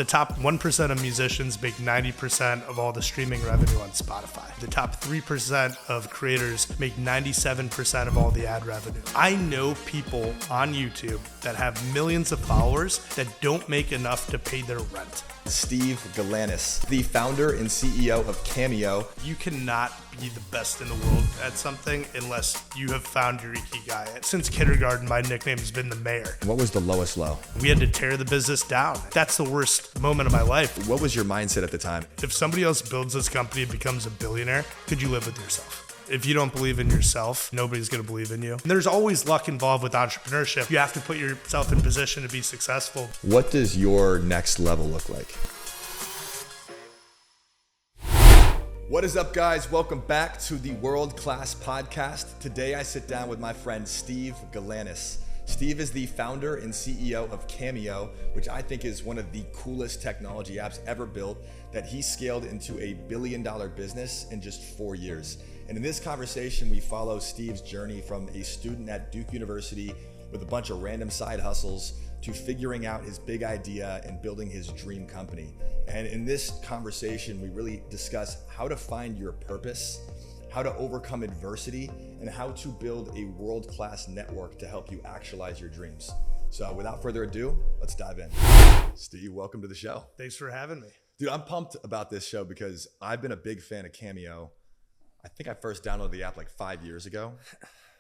The top 1% of musicians make 90% of all the streaming revenue on Spotify. The top 3% of creators make 97% of all the ad revenue. I know people on YouTube that have millions of followers that don't make enough to pay their rent. Steve Galanis, the founder and CEO of Cameo. You cannot be the best in the world at something unless you have found your ikigai. Since kindergarten, my nickname has been the mayor. What was the lowest low? We had to tear the business down. That's the worst moment of my life. What was your mindset at the time? If somebody else builds this company and becomes a billionaire, could you live with yourself? If you don't believe in yourself, nobody's going to believe in you. And there's always luck involved with entrepreneurship. You have to put yourself in position to be successful. What does your next level look like? What is up, guys? Welcome back to the World Class Podcast. Today, I sit down with my friend Steve Galanis. Steve is the founder and CEO of Cameo, which I think is one of the coolest technology apps ever built, that he scaled into a billion-dollar business in just 4 years. And in this conversation, we follow Steve's journey from a student at Duke University with a bunch of random side hustles to figuring out his big idea and building his dream company. And in this conversation, we really discuss how to find your purpose, how to overcome adversity, and how to build a world-class network to help you actualize your dreams. So without further ado, let's dive in. Steve, welcome to the show. Thanks for having me. Dude, I'm pumped about this show because I've been a big fan of Cameo. I think I first downloaded the app like 5 years ago.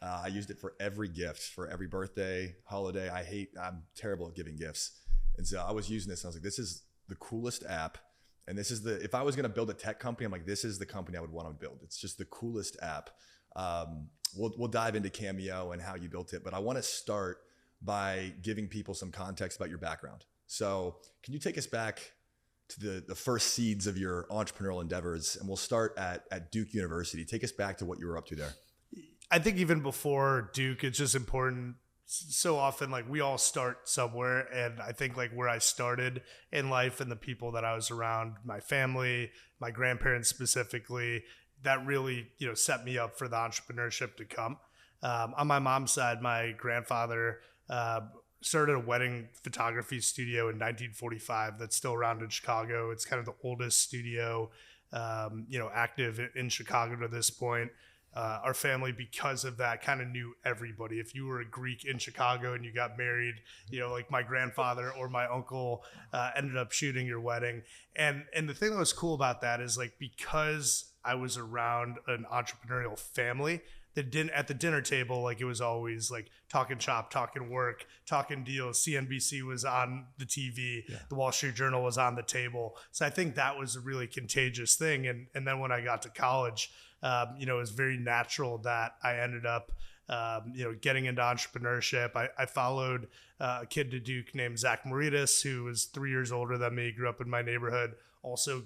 I used it for every gift, for every birthday, holiday. I'm terrible at giving gifts. And so I was using this and I was like, this is the coolest app. And this is if I was going to build a tech company, I'm like, this is the company I would want to build. It's just the coolest app. We'll dive into Cameo and how you built it, but I want to start by giving people some context about your background. So can you take us back to the first seeds of your entrepreneurial endeavors? And we'll start at Duke University. Take us back to what you were up to there. I think even before Duke, it's just important. So often, like, we all start somewhere. And I think like where I started in life and the people that I was around, my family, my grandparents specifically, that really, set me up for the entrepreneurship to come. On my mom's side, my grandfather started a wedding photography studio in 1945 that's still around in Chicago. It's kind of the oldest studio, active in Chicago to this point. Our family, because of that, kind of knew everybody. If you were a Greek in Chicago and you got married, like my grandfather or my uncle ended up shooting your wedding. And the thing that was cool about that is, like, because I was around an entrepreneurial family, at the dinner table, like, it was always like talking shop, talking work, talking deals. CNBC was on the TV. Yeah. The Wall Street Journal was on the table. So I think that was a really contagious thing. And then when I got to college, it was very natural that I ended up, getting into entrepreneurship. I followed a kid to Duke named Zach Maritas, who was 3 years older than me, grew up in my neighborhood. Also,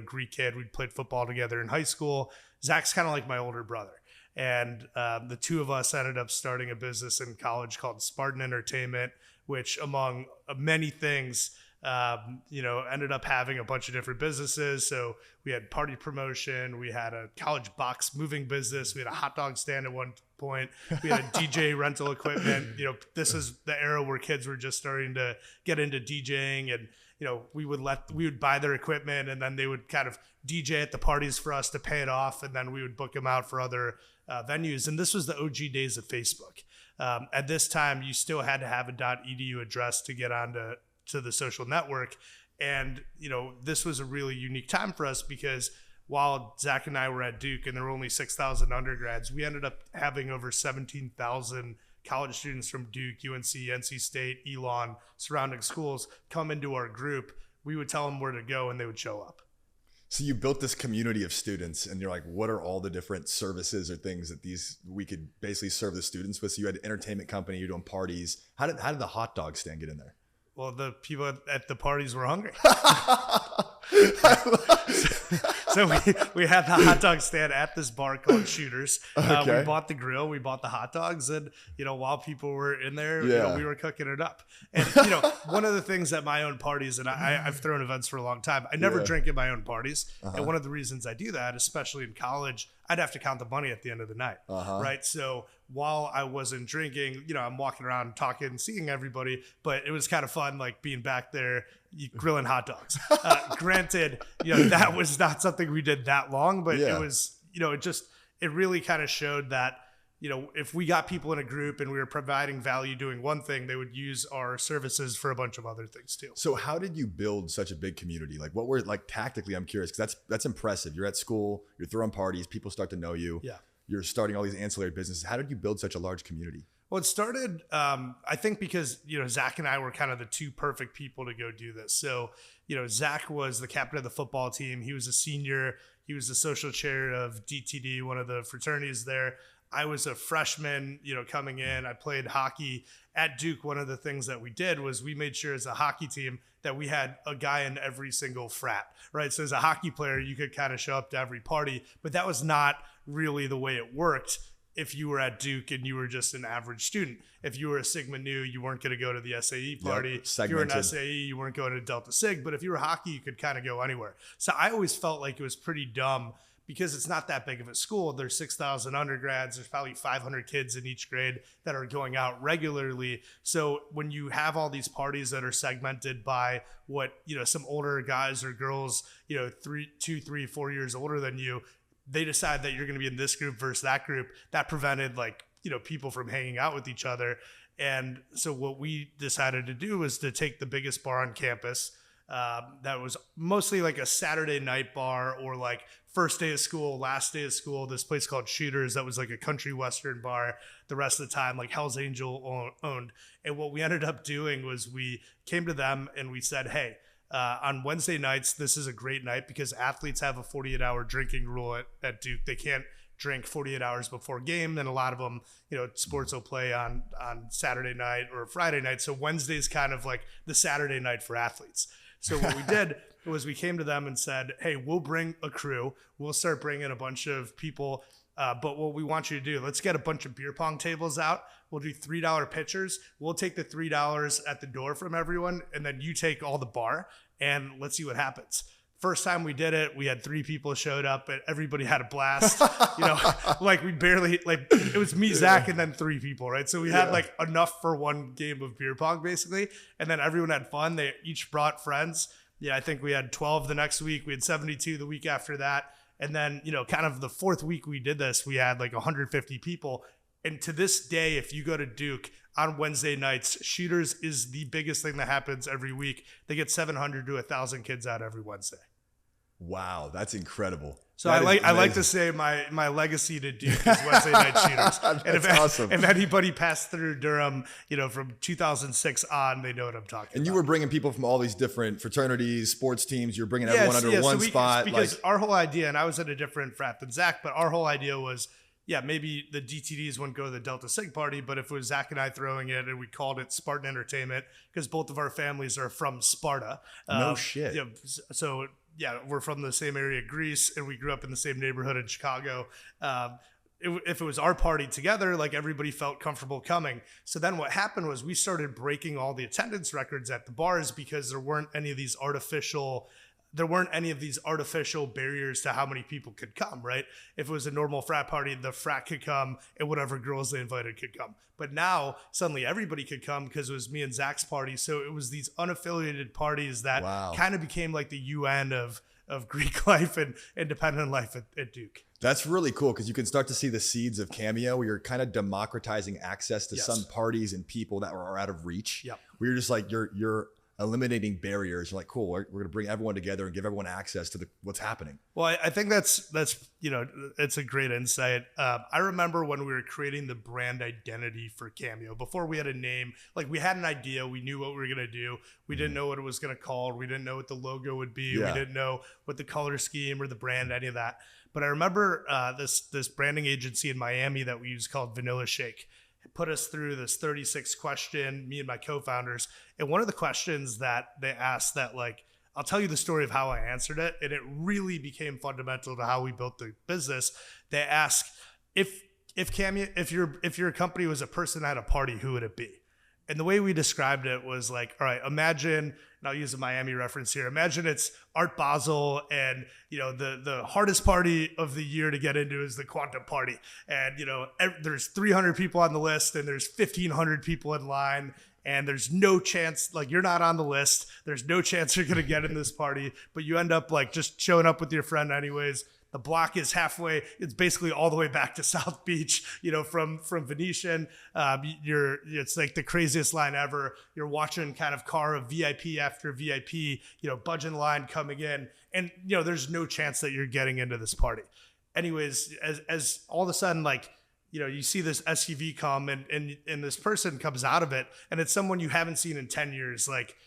Greek kid. We played football together in high school. Zach's kind of like my older brother. And the two of us ended up starting a business in college called Spartan Entertainment, which, among many things, ended up having a bunch of different businesses. So we had party promotion, we had a college box moving business, we had a hot dog stand at one point, we had a DJ rental equipment. This is the era where kids were just starting to get into DJing, and we would buy their equipment, and then they would kind of DJ at the parties for us to pay it off, and then we would book them out for other venues. And this was the OG days of Facebook. At this time, you still had to have a .edu address to get onto the social network. And, this was a really unique time for us because while Zach and I were at Duke and there were only 6,000 undergrads, we ended up having over 17,000 college students from Duke, UNC, NC State, Elon, surrounding schools come into our group. We would tell them where to go and they would show up. So you built this community of students, and you're like, what are all the different services or things that we could basically serve the students with? So you had an entertainment company, you're doing parties. How did the hot dog stand get in there? Well, the people at the parties were hungry. So we had the hot dog stand at this bar called Shooters. Okay. We bought the grill, we bought the hot dogs, and while people were in there, we were cooking it up. And one of the things at my own parties, and I've thrown events for a long time, I never drink at my own parties. And one of the reasons I do that, especially in college, I'd have to count the money at the end of the night. Right. So while I wasn't drinking, I'm walking around talking, seeing everybody, but it was kind of fun, like being back there, grilling hot dogs. Granted, that was not something we did that long, but it was, it really kind of showed that, if we got people in a group and we were providing value doing one thing, they would use our services for a bunch of other things too. So how did you build such a big community? Like what were tactically, I'm curious, because that's impressive. You're at school, you're throwing parties, people start to know you. Yeah. You're starting all these ancillary businesses. How did you build such a large community? Well, it started, I think because, Zach and I were kind of the two perfect people to go do this. So, Zach was the captain of the football team. He was a senior. He was the social chair of DTD, one of the fraternities there. I was a freshman, coming in. I played hockey at Duke. One of the things that we did was we made sure as a hockey team that we had a guy in every single frat, right? So as a hockey player, you could kind of show up to every party, but that was not really the way it worked. If you were at Duke and you were just an average student, if you were a Sigma Nu, you weren't going to go to the SAE party. If you were an SAE, you weren't going to Delta Sig. But if you were hockey, you could kind of go anywhere. So I always felt like it was pretty dumb because it's not that big of a school. There's 6,000 undergrads. There's probably 500 kids in each grade that are going out regularly. So when you have all these parties that are segmented by what, some older guys or girls, 2, 3, 4 years older than you, they decide that you're going to be in this group versus that group. That prevented people from hanging out with each other. And so what we decided to do was to take the biggest bar on campus. That was mostly like a Saturday night bar or like first day of school, last day of school, this place called Shooters. That was like a country Western bar. The rest of the time, like Hell's Angel owned. And what we ended up doing was we came to them and we said, hey, on Wednesday nights, this is a great night because athletes have a 48-hour drinking rule at Duke. They can't drink 48 hours before game. Then a lot of them, sports will play on Saturday night or Friday night. So Wednesday's kind of like the Saturday night for athletes. So what we did was we came to them and said, hey, we'll bring a crew. We'll start bringing a bunch of people. But what we want you to do, let's get a bunch of beer pong tables out. We'll do $3 pitchers. We'll take the $3 at the door from everyone, and then you take all the bar, and let's see what happens. First time we did it, we had 3 people showed up, and everybody had a blast. We barely, it was me, Zach, and then 3 people, right? So we had enough for one game of beer pong, basically, and then everyone had fun. They each brought friends. I think we had 12 the next week. We had 72 the week after that. And then, kind of the 4th week we did this, we had 150 people. And to this day, if you go to Duke on Wednesday nights, Shooters is the biggest thing that happens every week. They get 700 to 1,000 kids out every Wednesday. Wow, that's incredible. So I like to say my legacy to Duke is Wednesday night Shooters. That's awesome. If anybody passed through Durham, from 2006 on, they know what I'm talking about. And you were bringing people from all these different fraternities, sports teams. You're bringing everyone under one spot. Because our whole idea, and I was at a different frat than Zach, but our whole idea was, maybe the DTDs wouldn't go to the Delta Sig party, but if it was Zach and I throwing it and we called it Spartan Entertainment because both of our families are from Sparta. No shit. So we're from the same area, Greece, and we grew up in the same neighborhood in Chicago. If it was our party together, everybody felt comfortable coming. So then what happened was we started breaking all the attendance records at the bars because there weren't any of these artificial barriers to how many people could come, right? If it was a normal frat party, the frat could come and whatever girls they invited could come. But now suddenly everybody could come because it was me and Zach's party. So it was these unaffiliated parties that kind of became like the UN of Greek life and independent life at Duke. That's really cool because you can start to see the seeds of Cameo where you're kind of democratizing access to some parties and people that are out of reach. Yep. Where you're just like, you're eliminating barriers. You're like, cool, we're going to bring everyone together and give everyone access to what's happening. Well, I think that's it's a great insight. I remember when we were creating the brand identity for Cameo, before we had a name, we had an idea, we knew what we were going to do. We didn't know what it was going to call. We didn't know what the logo would be. We didn't know what the color scheme or the brand, any of that. But I remember this branding agency in Miami that we used called Vanilla Shake put us through this 36 question, me and my co-founders. And one of the questions that they asked that I'll tell you the story of how I answered it. And it really became fundamental to how we built the business. They asked if Cameo, if your company was a person at a party, who would it be? And the way we described it was like, all right, imagine, and I'll use a Miami reference here. Imagine it's Art Basel, and the hardest party of the year to get into is the quantum party. And there's 300 people on the list, and there's 1,500 people in line. And there's no chance, like, you're not on the list. There's no chance you're going to get in this party, but you end up like just showing up with your friend anyways. The block is halfway. It's basically all the way back to South Beach, from Venetian. It's like the craziest line ever. You're watching kind of car of VIP after VIP, budget line coming in. And, there's no chance that you're getting into this party. Anyways, as all of a sudden, like, you see this SUV come and this person comes out of it, and it's someone you haven't seen in 10 years. Like,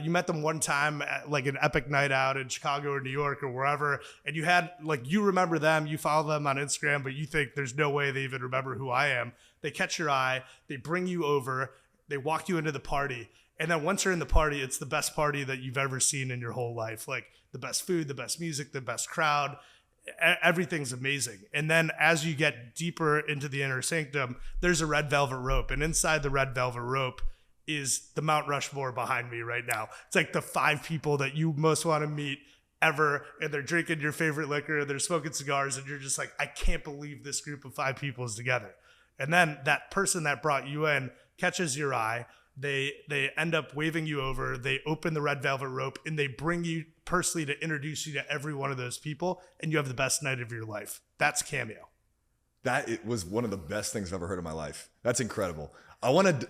you met them one time at like an epic night out in Chicago or New York or wherever, and you remember them, you follow them on Instagram, but you think there's no way they even remember who I am. They catch your eye, they bring you over, they walk you into the party. And then once you're in the party, it's the best party that you've ever seen in your whole life. Like, the best food, the best music, the best crowd. Everything's amazing. And then as you get deeper into the inner sanctum, there's a red velvet rope, and inside the red velvet rope is the Mount Rushmore behind me right now. It's like the 5 people that you most want to meet ever, and they're drinking your favorite liquor, they're smoking cigars, and you're just like, I can't believe this group of 5 people is together. And then that person that brought you in catches your eye. They end up waving you over. They open the red velvet rope, and they bring you personally to introduce you to every one of those people, and you have the best night of your life. That's Cameo. It was one of the best things I've ever heard in my life. That's incredible.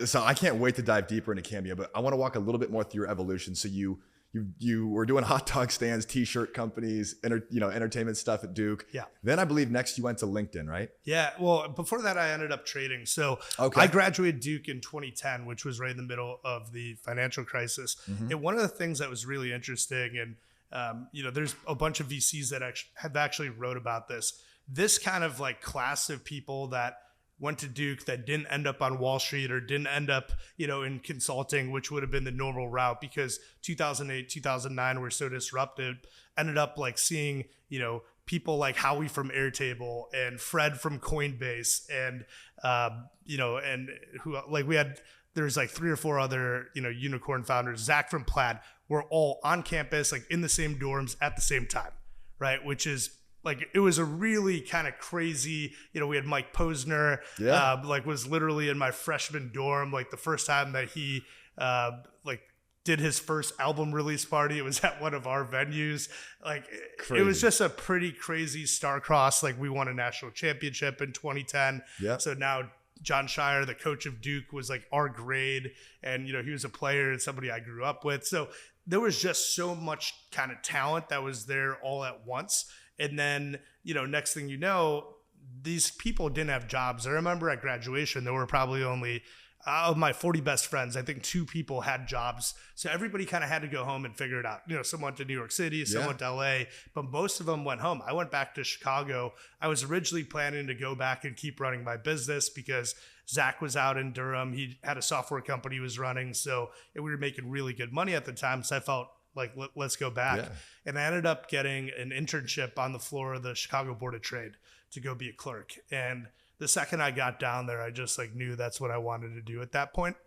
So I can't wait to dive deeper into Cameo, but I want to walk a little bit more through your evolution. So you were doing hot dog stands, t-shirt companies, entertainment stuff at Duke. Yeah. Then I believe next you went to LinkedIn, right? Yeah. Well, before that, I ended up trading. So okay. I graduated Duke in 2010, which was right in the middle of the financial crisis. Mm-hmm. And one of the things that was really interesting, and there's a bunch of VCs that have actually wrote about this. This kind of like class of people that went to Duke that didn't end up on Wall Street or didn't end up, in consulting, which would have been the normal route, because 2008, 2009 were so disruptive, ended up like seeing, people like Howie from Airtable and Fred from Coinbase and, and who, like, there's like 3 or 4 other, unicorn founders, Zach from Plaid, were all on campus, like in the same dorms at the same time. Right. Which is, like, it was a really kind of crazy, we had Mike Posner, was literally in my freshman dorm, like the first time that he did his first album release party. It was at one of our venues. Like, crazy. It was just a pretty crazy star-crossed. Like, we won a national championship in 2010. Yeah. So now John Shire, the coach of Duke, was like our grade, and he was a player and somebody I grew up with. So there was just so much kind of talent that was there all at once. And then, next thing you know, these people didn't have jobs. I remember at graduation, there were probably only, of my 40 best friends, I think 2 people had jobs. So everybody kind of had to go home and figure it out. Some went to New York City, some went to LA, but most of them went home. I went back to Chicago. I was originally planning to go back and keep running my business because Zach was out in Durham. He had a software company he was running. So we were making really good money at the time. So I felt like, let's go back. Yeah. And I ended up getting an internship on the floor of the Chicago Board of Trade to go be a clerk. And the second I got down there, I just knew that's what I wanted to do at that point.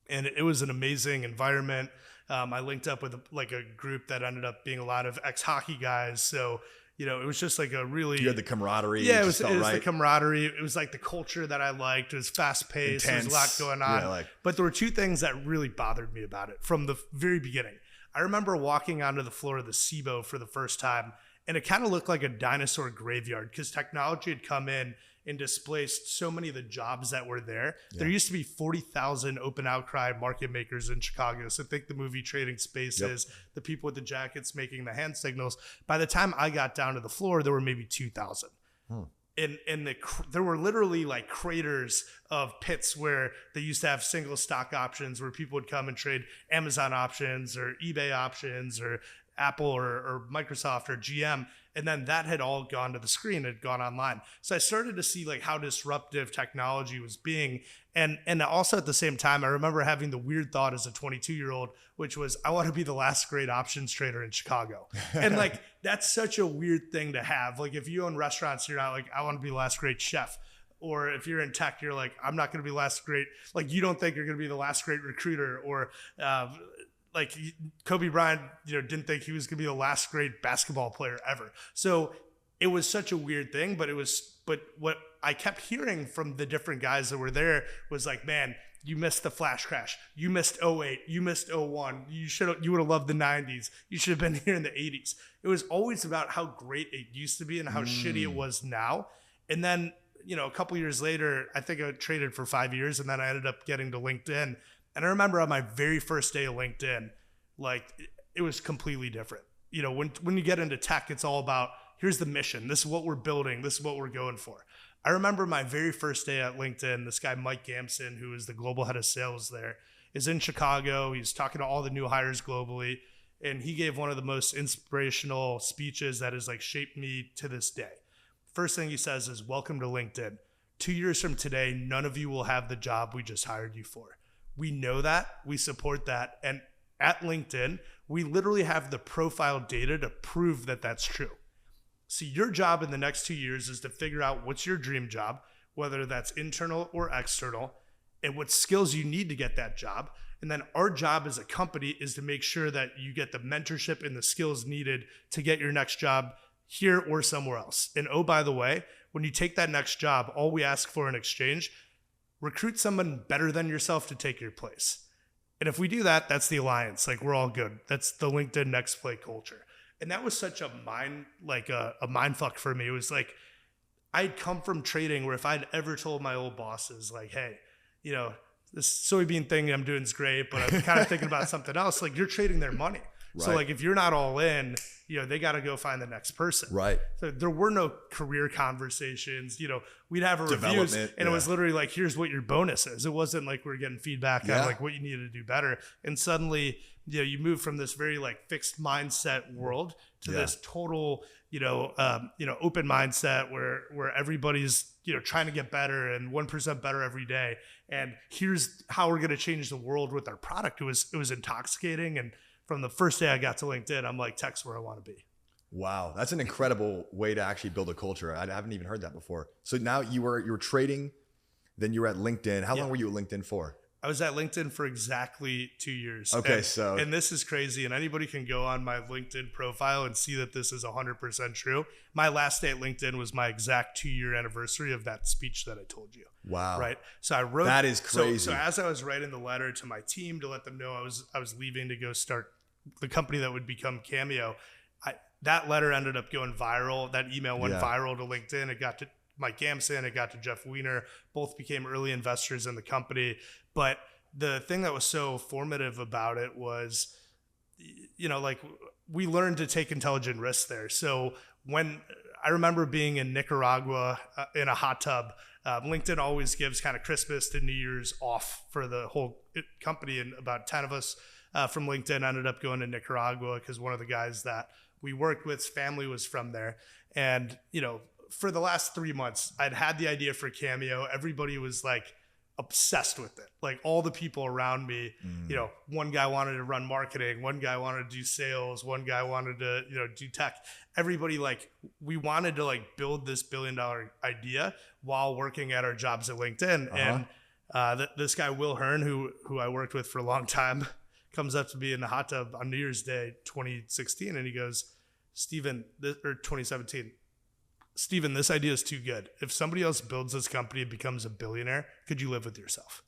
And it was an amazing environment. I linked up with a group that ended up being a lot of ex-hockey guys. So, it was just like a really... You had the camaraderie. Yeah, it was the camaraderie. It was like the culture that I liked. It was fast-paced. There was a lot going on. But there were 2 things that really bothered me about it from the very beginning. I remember walking onto the floor of the SIBO for the first time, and it kind of looked like a dinosaur graveyard because technology had come in and displaced so many of the jobs that were there. Yeah. There used to be 40,000 open outcry market makers in Chicago. So think the movie Trading Spaces, the people with the jackets making the hand signals. By the time I got down to the floor, there were maybe 2,000. And there were literally like craters of pits where they used to have single stock options where people would come and trade Amazon options or eBay options or Apple or Microsoft or GM. And then that had all gone to the screen, had gone online. So I started to see like how disruptive technology was being. And also at the same time, I remember having the weird thought as a 22-year-old, which was, I want to be the last great options trader in Chicago. And like, that's such a weird thing to have. Like if you own restaurants, you're not like, I want to be the last great chef. Or if you're in tech, you're like, I'm not going to be the last great, like you don't think you're going to be the last great recruiter, or like Kobe Bryant, didn't think he was going to be the last great basketball player ever. So it was such a weird thing, but what I kept hearing from the different guys that were there was like, man, you missed the flash crash. You missed '08. You missed '01. You would have loved the '90s. You should have been here in the '80s. It was always about how great it used to be and how shitty it was now. And then, a couple years later, I think I traded for 5 years, and then I ended up getting to LinkedIn. And I remember on my very first day of LinkedIn, like it was completely different. When you get into tech, it's all about, here's the mission. This is what we're building. This is what we're going for. I remember my very first day at LinkedIn, this guy, Mike Gamson, who is the global head of sales there, is in Chicago. He's talking to all the new hires globally. And he gave one of the most inspirational speeches that has like shaped me to this day. First thing he says is, welcome to LinkedIn. 2 years from today, none of you will have the job we just hired you for. We know that, we support that. And at LinkedIn, we literally have the profile data to prove that that's true. See, your job in the next 2 years is to figure out what's your dream job, whether that's internal or external, and what skills you need to get that job. And then our job as a company is to make sure that you get the mentorship and the skills needed to get your next job here or somewhere else. And oh, by the way, when you take that next job, all we ask for in exchange, recruit someone better than yourself to take your place. And if we do that, that's the alliance. Like, we're all good. That's the LinkedIn Next Play culture. And that was such a mind fuck for me. It was like, I'd come from trading where if I'd ever told my old bosses like, hey, this soybean thing I'm doing is great, but I'm kind of thinking about something else. Like, you're trading their money. Right. So like, if you're not all in, they got to go find the next person. Right. So there were no career conversations. We'd have a reviews, and it was literally like, here's what your bonus is. It wasn't like we were getting feedback on like what you needed to do better. And suddenly, you move from this very like fixed mindset world to this total, open mindset where everybody's, trying to get better and 1% better every day. And here's how we're going to change the world with our product. It was intoxicating. And from the first day I got to LinkedIn, I'm like, tech's where I want to be. Wow. That's an incredible way to actually build a culture. I haven't even heard that before. So now you were trading, then you were at LinkedIn. How long were you at LinkedIn for? I was at LinkedIn for exactly 2 years. Okay, and this is crazy, and anybody can go on my LinkedIn profile and see that this is 100% true. My last day at LinkedIn was my exact 2-year anniversary of that speech that I told you. Wow. Right? So I wrote that is crazy. So as I was writing the letter to my team to let them know I was leaving to go start the company that would become Cameo, that letter ended up going viral. That email went viral to LinkedIn. It got to Mike Gamson, it got to Jeff Weiner. Both became early investors in the company. But the thing that was so formative about it was, like, we learned to take intelligent risks there. So when I remember being in Nicaragua in a hot tub, LinkedIn always gives kind of Christmas to New Year's off for the whole company. And about 10 of us from LinkedIn ended up going to Nicaragua because one of the guys that we worked with's family was from there. And, for the last 3 months, I'd had the idea for Cameo. Everybody was like obsessed with it. Like, all the people around me, one guy wanted to run marketing, one guy wanted to do sales, one guy wanted to, do tech. Everybody, like, we wanted to like build this $1 billion idea while working at our jobs at LinkedIn. And this guy, Will Hearn, who I worked with for a long time, comes up to me in the hot tub on New Year's Day, 2016. And he goes, 2017, Steven, this idea is too good. If somebody else builds this company and becomes a billionaire, could you live with yourself?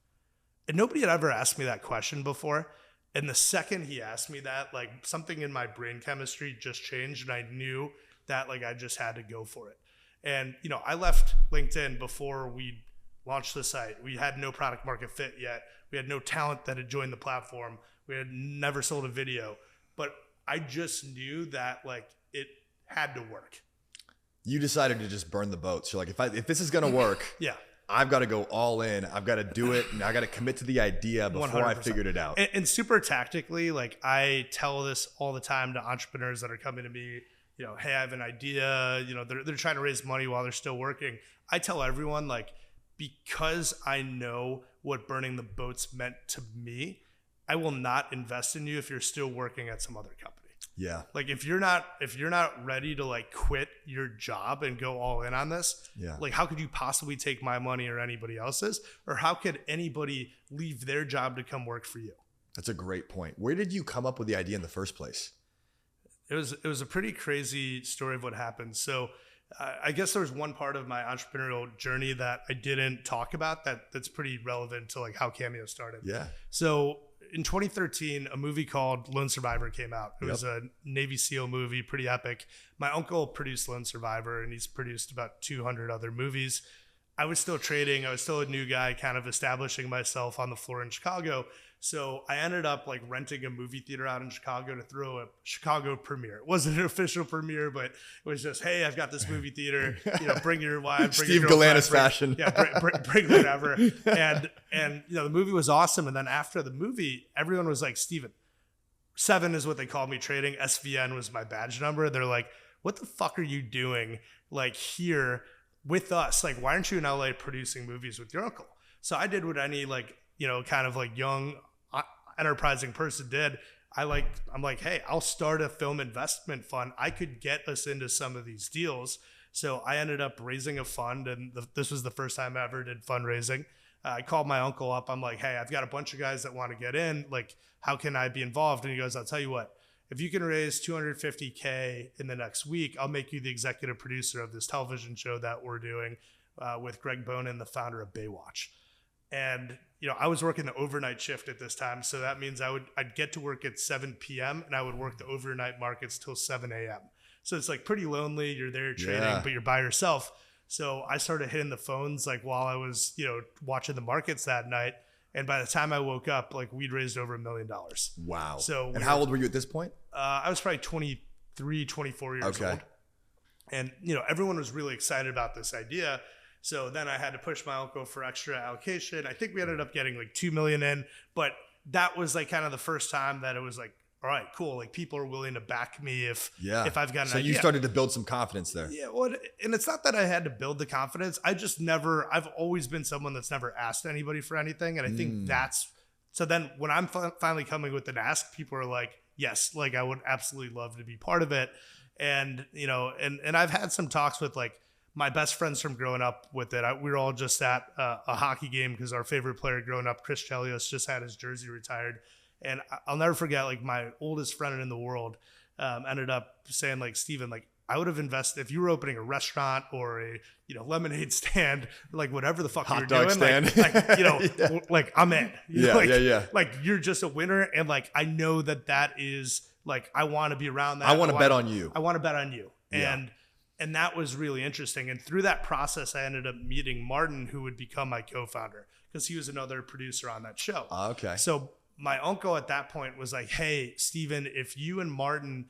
And nobody had ever asked me that question before. And the second he asked me that, like, something in my brain chemistry just changed, and I knew that like I just had to go for it. And, I left LinkedIn before we launched the site. We had no product market fit yet. We had no talent that had joined the platform. We had never sold a video, but I just knew that like it had to work. You decided to just burn the boats. You're like, if this is going to work, I've got to go all in. I've got to do it. And I got to commit to the idea before 100%. I figured it out. And super tactically, like, I tell this all the time to entrepreneurs that are coming to me, hey, I have an idea, they're trying to raise money while they're still working. I tell everyone, like, because I know what burning the boats meant to me, I will not invest in you if you're still working at some other company. Yeah. Like if you're not ready to like quit your job and go all in on this, Yeah. like how could you possibly take my money or anybody else's? Or how could anybody leave their job to come work for you? That's a great point. Where did you come up with the idea in the first place? It was a pretty crazy story of what happened. So I guess there was one part of my entrepreneurial journey that I didn't talk about that's pretty relevant to like how Cameo started. Yeah. So in 2013, a movie called Lone Survivor came out. It was a Navy SEAL movie, pretty epic. My uncle produced Lone Survivor, and he's produced about 200 other movies. I was still trading. I was still a new guy, kind of establishing myself on the floor in Chicago. So I ended up like renting a movie theater out in Chicago to throw a Chicago premiere. It wasn't an official premiere, but it was just, hey, I've got this movie theater. You know, bring your wife, bring Steve your girlfriend, Galanis fashion. Yeah, bring whatever. And you know, the movie was awesome. And then after the movie, everyone was like, Steven, 7 is what they called me trading. SVN was my badge number. They're like, what the fuck are you doing like here with us? Like, why aren't you in LA producing movies with your uncle? So I did what any like, you know, kind of like young enterprising person did. I'm like, hey, I'll start a film investment fund. I could get us into some of these deals. So I ended up raising a fund, and this was the first time I ever did fundraising. I called my uncle up. I'm like, hey, I've got a bunch of guys that want to get in. Like, how can I be involved? And he goes, I'll tell you what, if you can raise $250K in the next week, I'll make you the executive producer of this television show that we're doing with Greg Bonin, the founder of Baywatch. And, you know, I was working the overnight shift at this time. So that means I'd get to work at 7 p.m. and I would work the overnight markets till 7 a.m. So it's like pretty lonely. You're there trading, but you're by yourself. So I started hitting the phones like while I was, you know, watching the markets that night. And by the time I woke up, like we'd raised over $1 million. Wow. So and how old were you at this point? I was probably 23, 24 years old. And, you know, everyone was really excited about this idea. So then I had to push my uncle for extra allocation. I think we ended up getting like 2 million in, but that was like kind of the first time that it was like, all right, cool. Like people are willing to back me if I've got an idea. So you started to build some confidence there. Yeah. Well, and it's not that I had to build the confidence. I've always been someone that's never asked anybody for anything. And I think so then when I'm finally coming with an ask, people are like, yes, like I would absolutely love to be part of it. And, you know, and I've had some talks with like my best friends from growing up with it. We were all just at a hockey game because our favorite player growing up, Chris Chelios, just had his jersey retired. And I'll never forget, like my oldest friend in the world ended up saying like, Steven, like I would have invested if you were opening a restaurant or a, you know, lemonade stand, like whatever the fuck you're doing, stand. like you know, like I'm in. Like you're just a winner. And like, I know that is like, I want to be around that. I want to bet on you. I want to bet on you. And that was really interesting. And through that process, I ended up meeting Martin, who would become my co-founder because he was another producer on that show. Okay. So my uncle at that point was like, hey, Steven, if you and Martin,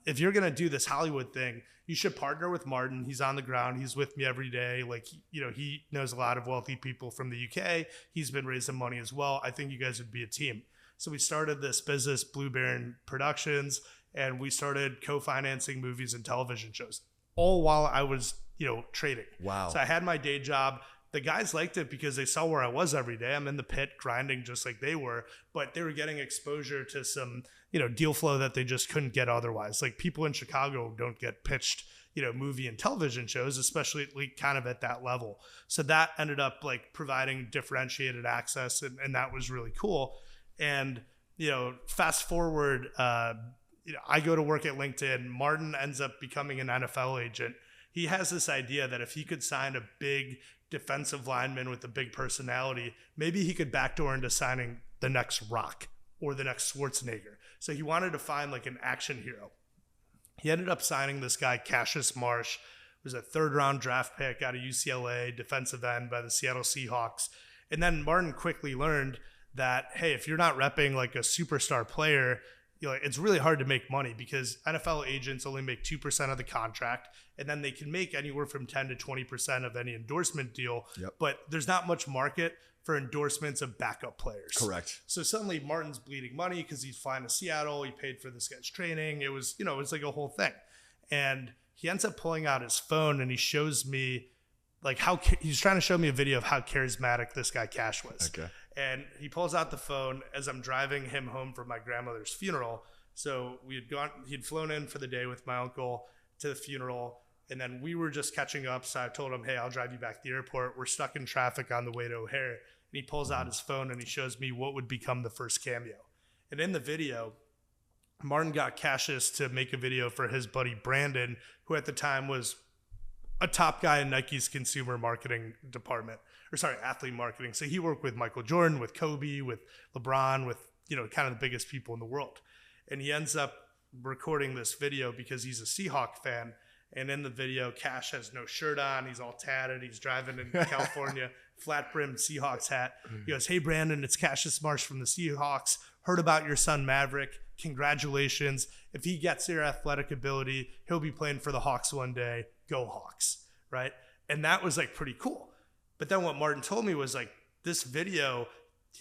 if you're going to do this Hollywood thing, you should partner with Martin. He's on the ground. He's with me every day. Like, you know, he knows a lot of wealthy people from the UK. He's been raising money as well. I think you guys would be a team. So we started this business, Blue Baron Productions, and we started co-financing movies and television shows, all while I was, you know, trading. Wow. So I had my day job. The guys liked it because they saw where I was every day. I'm in the pit grinding just like they were, but they were getting exposure to some, you know, deal flow that they just couldn't get otherwise. Like people in Chicago don't get pitched, you know, movie and television shows, especially like kind of at that level. So that ended up like providing differentiated access, and that was really cool. And, you know, fast forward, you know, I go to work at LinkedIn. Martin ends up becoming an NFL agent. He has this idea that if he could sign a big defensive lineman with a big personality, maybe he could backdoor into signing the next Rock or the next Schwarzenegger. So he wanted to find like an action hero. He ended up signing this guy, Cassius Marsh, who was a 3rd round draft pick out of UCLA, defensive end by the Seattle Seahawks. And then Martin quickly learned that, hey, if you're not repping like a superstar player, you know, it's really hard to make money because NFL agents only make 2% of the contract, and then they can make anywhere from 10 to 20% of any endorsement deal. Yep. But there's not much market for endorsements of backup players. Correct. So suddenly Martin's bleeding money because he's flying to Seattle. He paid for this guy's training. It was, you know, it's like a whole thing. And he ends up pulling out his phone and he shows me like he's trying to show me a video of how charismatic this guy Cash was. Okay. And he pulls out the phone as I'm driving him home from my grandmother's funeral. So he'd flown in for the day with my uncle to the funeral. And then we were just catching up. So I told him, hey, I'll drive you back to the airport. We're stuck in traffic on the way to O'Hare. And he pulls out his phone and he shows me what would become the first Cameo. And in the video, Martin got Cassius to make a video for his buddy Brandon, who at the time was a top guy in Nike's consumer marketing department, athlete marketing. So he worked with Michael Jordan, with Kobe, with LeBron, with, kind of the biggest people in the world. And he ends up recording this video because he's a Seahawk fan. And in the video, Cash has no shirt on. He's all tatted. He's driving in California, flat-brimmed Seahawks hat. He goes, hey, Brandon, it's Cassius Marsh from the Seahawks. Heard about your son, Maverick. Congratulations. If he gets your athletic ability, he'll be playing for the Hawks one day. Go Hawks, right? And that was like pretty cool. But then what Martin told me was like, this video,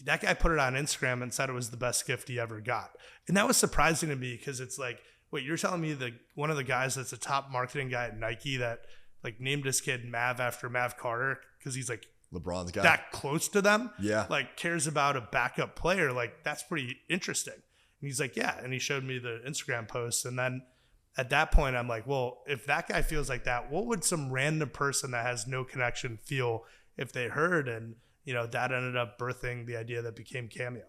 that guy put it on Instagram and said it was the best gift he ever got. And that was surprising to me because it's like, wait, you're telling me that one of the guys that's a top marketing guy at Nike that like named his kid Mav after Mav Carter because he's like LeBron's guy that close to them, like cares about a backup player, like that's pretty interesting. And he's like, yeah, and he showed me the Instagram posts, and then at that point I'm like, well, if that guy feels like that, what would some random person that has no connection feel if they heard? And that ended up birthing the idea that became Cameo.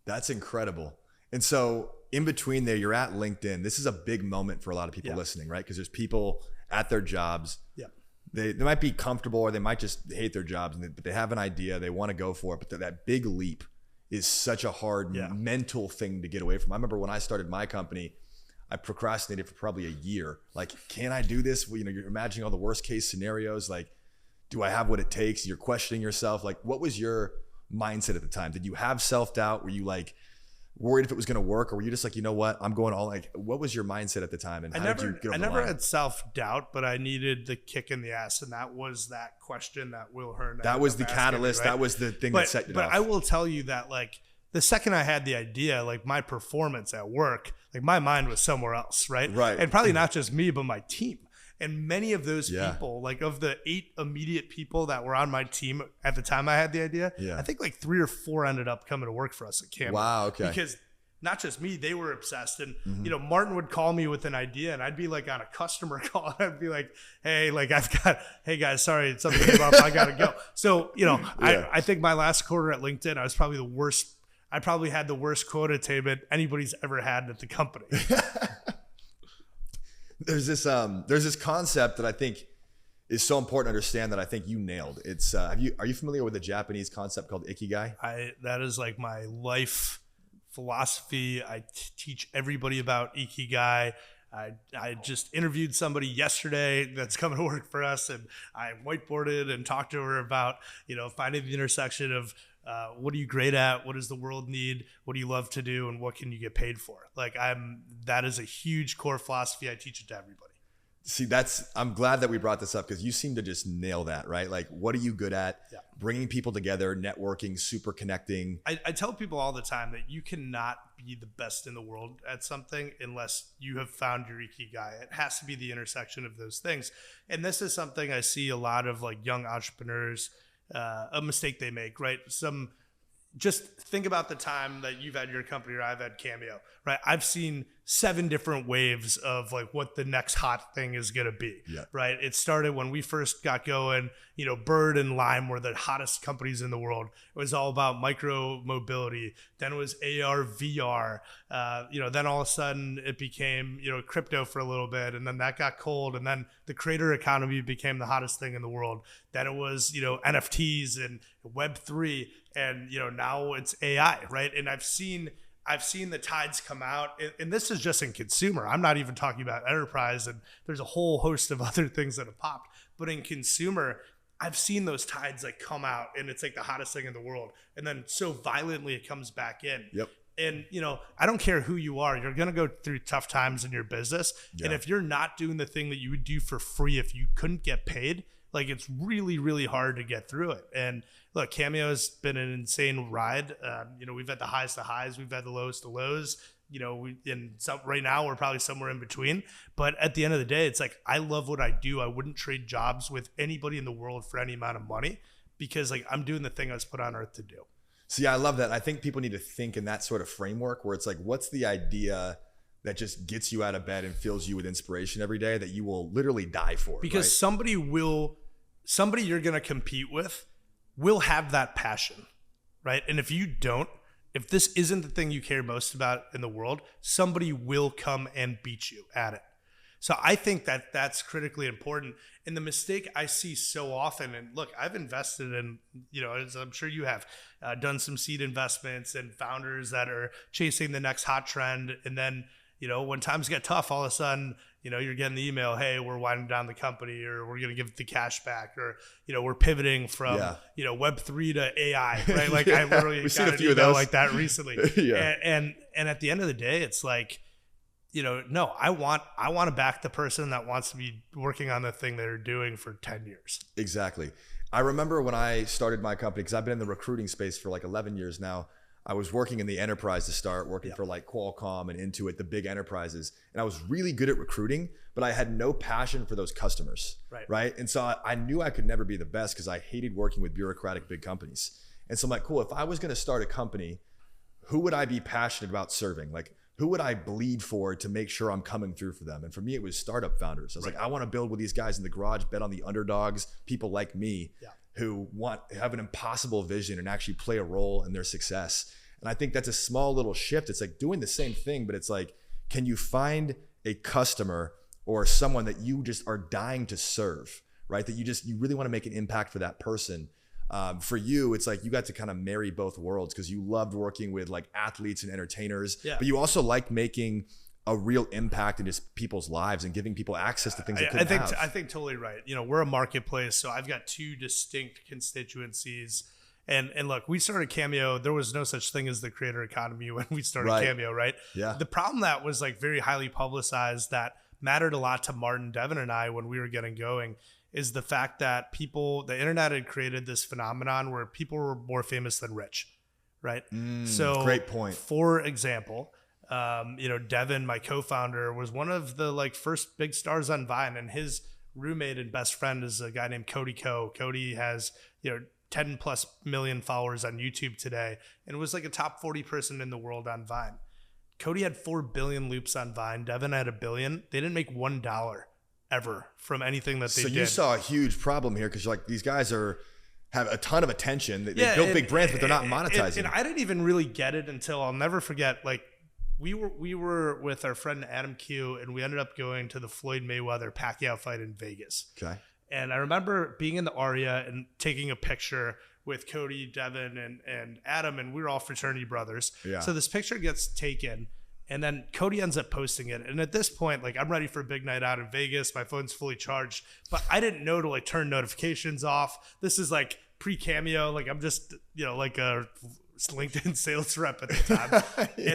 That's incredible. And so in between there, you're at LinkedIn. This is a big moment for a lot of people listening, right? Because there's people at their jobs. Yeah. They might be comfortable or they might just hate their jobs, but they have an idea. They want to go for it. But that big leap is such a hard mental thing to get away from. I remember when I started my company, I procrastinated for probably a year. Like, can I do this? Well, you're imagining all the worst case scenarios. Like, do I have what it takes? You're questioning yourself. Like, what was your mindset at the time? Did you have self-doubt? Were you like worried if it was going to work, or were you just like, you know what, I'm going all like, what was your mindset at the time? And how did you get over the line? I never had self-doubt, but I needed the kick in the ass. And that was that question that Will Hearn. That was the catalyst. Right? That was the thing that set you off. But I will tell you that like the second I had the idea, like my performance at work, like my mind was somewhere else. Right. And probably not just me, but my team. And many of those people, like of the 8 immediate people that were on my team at the time I had the idea, I think like 3 or 4 ended up coming to work for us at Cameo. Wow, okay. Because not just me, they were obsessed. And, Martin would call me with an idea and I'd be like on a customer call. And I'd be like, hey, like hey guys, sorry, something came up, I got to go. So, I think my last quarter at LinkedIn, I was probably the worst. I probably had the worst quota attainment anybody's ever had at the company. There's this concept that I think is so important to understand that I think you nailed. It's are you familiar with the Japanese concept called ikigai? That is like my life philosophy. I teach everybody about ikigai. I just interviewed somebody yesterday that's coming to work for us, and I whiteboarded and talked to her about finding the intersection of what are you great at? What does the world need? What do you love to do? And what can you get paid for? Like that is a huge core philosophy. I teach it to everybody. See, I'm glad that we brought this up because you seem to just nail that, right? Like, what are you good at? Yeah. Bringing people together, networking, super connecting. I tell people all the time that you cannot be the best in the world at something unless you have found your ikigai. It has to be the intersection of those things. And this is something I see a lot of like young entrepreneurs, a mistake they make, right? Just think about the time that you've had your company or I've had Cameo, right? I've seen 7 different waves of like what the next hot thing is going to be, right? It started when we first got going, Bird and Lime were the hottest companies in the world. It was all about micro mobility. Then it was AR, VR. Then all of a sudden it became, crypto for a little bit, and then that got cold. And then the creator economy became the hottest thing in the world. Then it was, NFTs and Web3, and, now it's AI, right? And I've seen the tides come out, and this is just in consumer. I'm not even talking about enterprise, and there's a whole host of other things that have popped. But in consumer, I've seen those tides like come out, and it's like the hottest thing in the world. And then so violently it comes back in. Yep. And, I don't care who you are. You're going to go through tough times in your business. Yeah. And if you're not doing the thing that you would do for free if you couldn't get paid, like it's really, really hard to get through it. And look, Cameo has been an insane ride. We've had the highest of highs. We've had the lowest of lows. Right now we're probably somewhere in between. But at the end of the day, it's like, I love what I do. I wouldn't trade jobs with anybody in the world for any amount of money because like I'm doing the thing I was put on earth to do. So yeah, I love that. I think people need to think in that sort of framework where it's like, what's the idea that just gets you out of bed and fills you with inspiration every day that you will literally die for. Because right? somebody you're going to compete with will have that passion, right? And if you don't, if this isn't the thing you care most about in the world, somebody will come and beat you at it. So I think that that's critically important. And the mistake I see so often, and look, I've invested in, as I'm sure you have, done some seed investments and founders that are chasing the next hot trend. And then, when times get tough, all of a sudden, you're getting the email, hey, we're winding down the company, or we're going to give the cash back, or, we're pivoting from, Web3 to AI, right? Like I literally got an email like that recently. And at the end of the day, it's like, no, I want to back the person that wants to be working on the thing they're doing for 10 years. Exactly. I remember when I started my company, because I've been in the recruiting space for like 11 years now. I was working in the enterprise to start, working for like Qualcomm and Intuit, the big enterprises. And I was really good at recruiting, but I had no passion for those customers. Right. And so I knew I could never be the best because I hated working with bureaucratic big companies. And so I'm like, cool, if I was going to start a company, who would I be passionate about serving? Like, who would I bleed for to make sure I'm coming through for them? And for me, it was startup founders. I was like, I want to build with these guys in the garage, bet on the underdogs, people like me who have an impossible vision and actually play a role in their success. And I think that's a small little shift. It's like doing the same thing, but it's like, can you find a customer or someone that you just are dying to serve, right? That you really want to make an impact for that person. For you, it's like you got to kind of marry both worlds because you loved working with like athletes and entertainers, but you also like making a real impact in just people's lives and giving people access to things they couldn't have. I think totally right. We're a marketplace, so I've got two distinct constituencies. And look, we started Cameo. There was no such thing as the creator economy when we started Cameo, right? Yeah. The problem that was like very highly publicized that mattered a lot to Martin, Devin, and I when we were getting going is the fact that the internet had created this phenomenon where people were more famous than rich, right? So great point. For example, Devin, my co-founder, was one of the like first big stars on Vine, and his roommate and best friend is a guy named Cody Ko. Cody has, 10 plus million followers on YouTube today, and was like a top 40 person in the world on Vine. Cody had 4 billion loops on Vine. Devin had 1 billion. They didn't make $1 ever from anything that they did. So you saw a huge problem here because like these guys have a ton of attention. They built big brands, but they're not monetizing. And I didn't even really get it until I'll never forget. Like we were with our friend Adam Q, and we ended up going to the Floyd Mayweather Pacquiao fight in Vegas. Okay. And I remember being in the Aria and taking a picture with Cody, Devin, and Adam, and we were all fraternity brothers. Yeah. So this picture gets taken, and then Cody ends up posting it. And at this point, like I'm ready for a big night out in Vegas. My phone's fully charged, but I didn't know to like turn notifications off. This is like pre-Cameo. Like I'm just, like a LinkedIn sales rep at the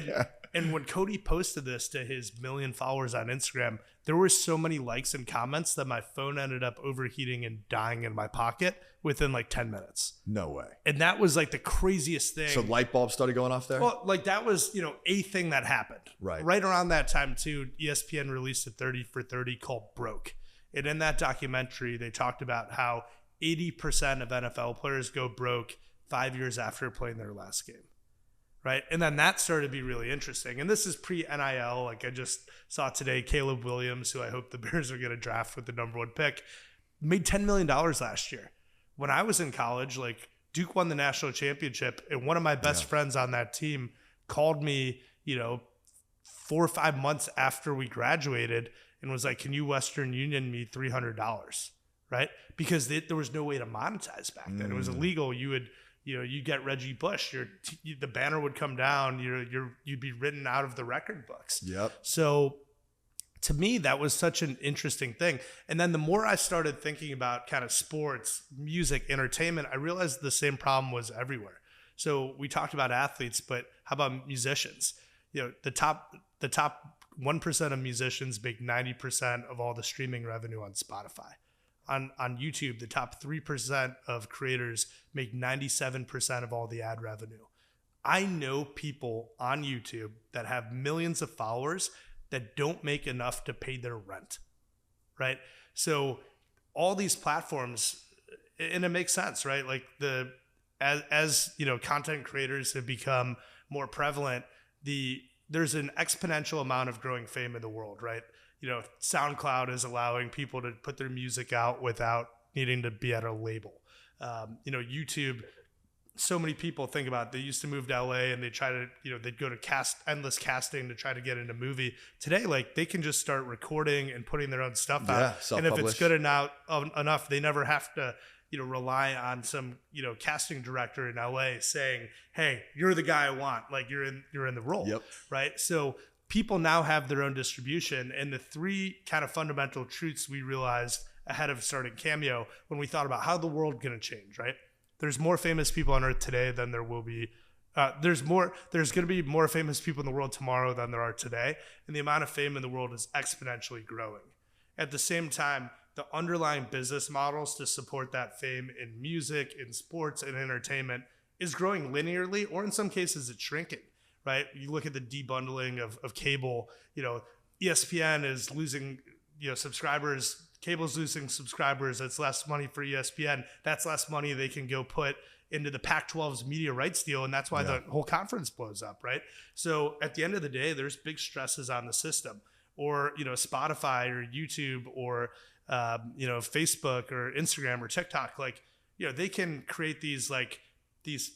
time. And when Cody posted this to his 1 million followers on Instagram, there were so many likes and comments that my phone ended up overheating and dying in my pocket within like 10 minutes. No way. And that was like the craziest thing. So light bulbs started going off there? Well, like that was, a thing that happened. Right around that time too, ESPN released a 30 for 30 called Broke. And in that documentary, they talked about how 80% of NFL players go broke 5 years after playing their last game. Right. And then that started to be really interesting. And this is pre-NIL. Like I just saw today, Caleb Williams, who I hope the Bears are going to draft with the #1 pick, made $10 million last year. When I was in college, like Duke won the national championship. And one of my best friends on that team called me, 4 or 5 months after we graduated and was like, can you Western Union me $300? Right. Because there was no way to monetize back then. It was illegal. You get Reggie Bush, the banner would come down, you'd be written out of the record books. Yep. So to me, that was such an interesting thing. And then the more I started thinking about kind of sports, music, entertainment, I realized the same problem was everywhere. So we talked about athletes, but how about musicians? The top 1% of musicians make 90% of all the streaming revenue on Spotify. On YouTube, the top 3% of creators make 97% of all the ad revenue. I know people on YouTube that have millions of followers that don't make enough to pay their rent, right? So all these platforms, and it makes sense, right? Like as content creators have become more prevalent, the there's an exponential amount of growing fame in the world, right? SoundCloud is allowing people to put their music out without needing to be at a label. YouTube, so many people think about it. They used to move to LA and they try to, they'd go to endless casting to try to get into movie. Today, like, they can just start recording and putting their own stuff out. And if it's good enough, they never have to, rely on some, casting director in LA saying, hey, you're the guy I want. Like, you're in the role. Yep. Right. So people now have their own distribution. And the three kind of fundamental truths we realized ahead of starting Cameo when we thought about how the world going to change, right? There's more famous people on earth today than there will be. There's going to be more famous people in the world tomorrow than there are today. And the amount of fame in the world is exponentially growing. At the same time, the underlying business models to support that fame in music, in sports, and entertainment is growing linearly, or in some cases it's shrinking, right? You look at the debundling of cable, ESPN is losing, subscribers. Cable's losing subscribers. That's less money for ESPN. That's less money they can go put into the Pac-12's media rights deal. And that's why the whole conference blows up, right? So at the end of the day, there's big stresses on the system. Or, Spotify or YouTube or, Facebook or Instagram or TikTok. Like, they can create these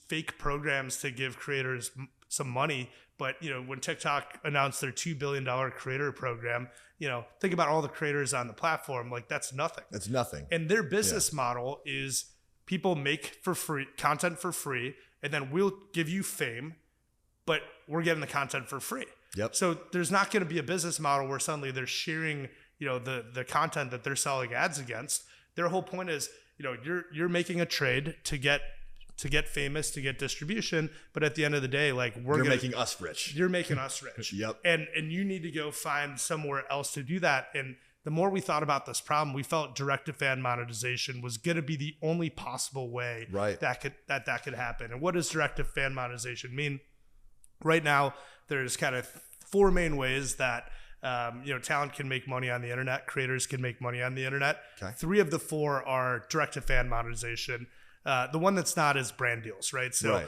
fake programs to give creators some money. But, when TikTok announced their $2 billion creator program, think about all the creators on the platform. Like, that's nothing. That's nothing. And their business model is people make content for free, and then we'll give you fame, but we're getting the content for free. Yep. So there's not going to be a business model where suddenly they're sharing, the content that they're selling ads against. Their whole point is, you're making a trade to get famous, to get distribution, but at the end of the day, like, you're making us rich. You're making us rich. Yep. And you need to go find somewhere else to do that. And the more we thought about this problem, we felt direct-to-fan monetization was going to be the only possible way that could happen. And what does direct-to-fan monetization mean? Right now, there's kind of four main ways that talent can make money on the internet, creators can make money on the internet. Okay. Three of the four are direct-to-fan monetization. The one that's not is brand deals, right? So,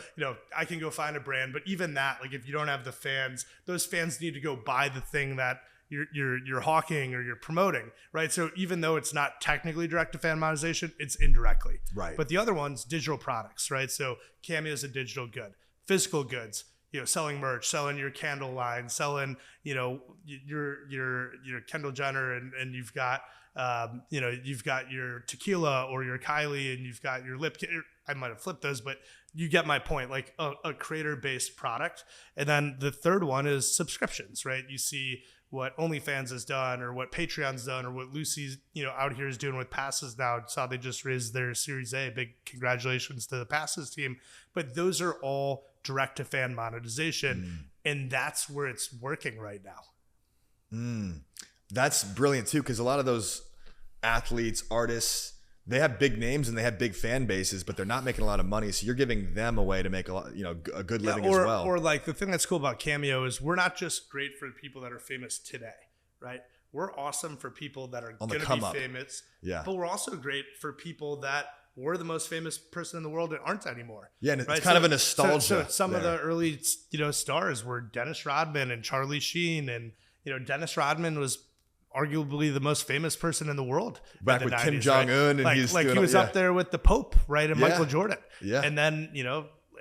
I can go find a brand, but even that, like, if you don't have the fans, those fans need to go buy the thing that you're hawking or you're promoting, right? So even though it's not technically direct-to-fan monetization, it's indirectly. Right. But the other one's digital products, right? So Cameo is a digital good. Physical goods, selling merch, selling your candle line, selling, your Kendall Jenner, and you've got, you've got your tequila or your Kylie, and you've got your lip. I might have flipped those, but you get my point. Like a creator-based product, and then the third one is subscriptions, right? You see what OnlyFans has done, or what Patreon's done, or what Lucy's out here is doing with Passes now. Saw they just raised their Series A. Big congratulations to the Passes team. But those are all direct-to-fan monetization, and that's where it's working right now. That's brilliant too, because a lot of those athletes, artists, they have big names and they have big fan bases, but they're not making a lot of money. So you're giving them a way to make a good living as well. Or like the thing that's cool about Cameo is we're not just great for people that are famous today, right? We're awesome for people that are going to be famous. Yeah. But we're also great for people that were the most famous person in the world and aren't anymore. Yeah, and it's kind of a nostalgia. So some of the early, stars were Dennis Rodman and Charlie Sheen, and Dennis Rodman was arguably the most famous person in the world back with 90s, Kim Jong-un, right? and he was up there with the Pope, right, and Michael Jordan. Yeah. And then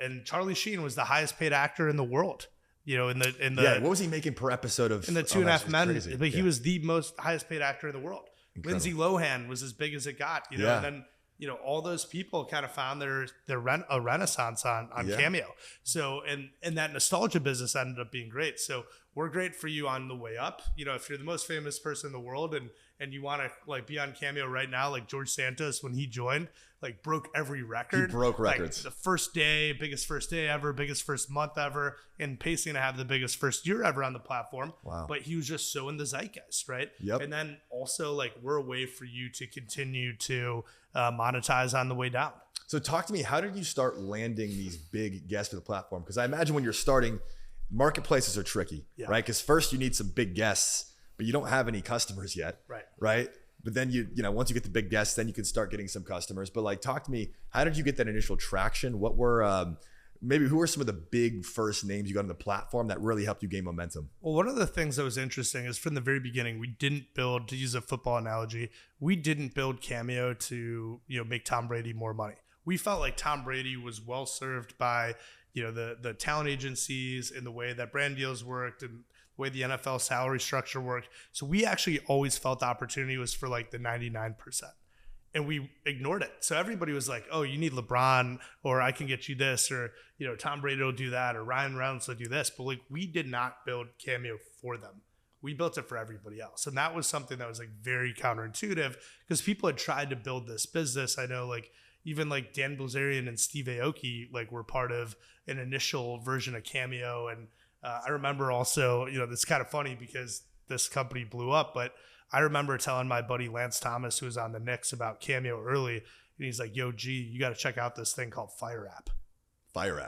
and Charlie Sheen was the highest paid actor in the world. In the what was he making per episode of in the 2.5 Men? Crazy. But he was the most highest paid actor in the world. Incredible. Lindsay Lohan was as big as it got. And then all those people kind of found a renaissance on Cameo. So and that nostalgia business ended up being great. So we're great for you on the way up. If you're the most famous person in the world and you want to be on Cameo right now, like George Santos when he joined, broke every record. He broke records. The first day, biggest first day ever, biggest first month ever, and pacing to have the biggest first year ever on the platform. Wow. But he was just so in the zeitgeist, right? Yep. And then also we're a way for you to continue to monetize on the way down. So talk to me, how did you start landing these big guests for the platform? Because I imagine when you're starting, marketplaces are tricky, right? Because first you need some big guests, but you don't have any customers yet, right? But then once you get the big guests, then you can start getting some customers. But talk to me, how did you get that initial traction? What were maybe who are some of the big first names you got on the platform that really helped you gain momentum? Well, one of the things that was interesting is from the very beginning, we didn't build, to use a football analogy, we didn't build Cameo to, make Tom Brady more money. We felt like Tom Brady was well served by, the talent agencies and the way that brand deals worked and the way the NFL salary structure worked. So we actually always felt the opportunity was for like the 99%. And we ignored it. So everybody was like, oh, you need LeBron, or I can get you this, or, Tom Brady will do that, or Ryan Reynolds will do this. But like, we did not build Cameo for them. We built it for everybody else. And that was something that was like very counterintuitive because people had tried to build this business. I know like even like Dan Bilzerian and Steve Aoki like were part of an initial version of Cameo. And I remember also, it's kind of funny because this company blew up, but I remember telling my buddy Lance Thomas, who was on the Knicks, about Cameo early, and he's like, yo, G, you got to check out this thing called Fire App. Fire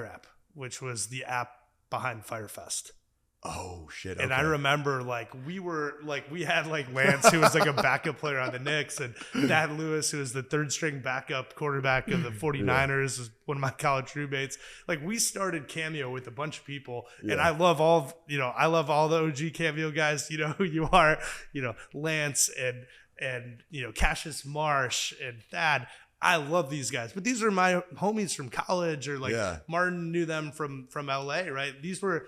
App, which was the app behind Firefest. Oh, shit. Okay. And I remember we had like Lance, who was like a backup player on the Knicks, and Thad Lewis, who was the third string backup quarterback of the 49ers, was one of my college roommates. Like we started Cameo with a bunch of people, and I love all the OG Cameo guys. You know who you are, Lance and Cassius Marsh and Thad. I love these guys, but these are my homies from college, or like Martin knew them from LA, right? These were,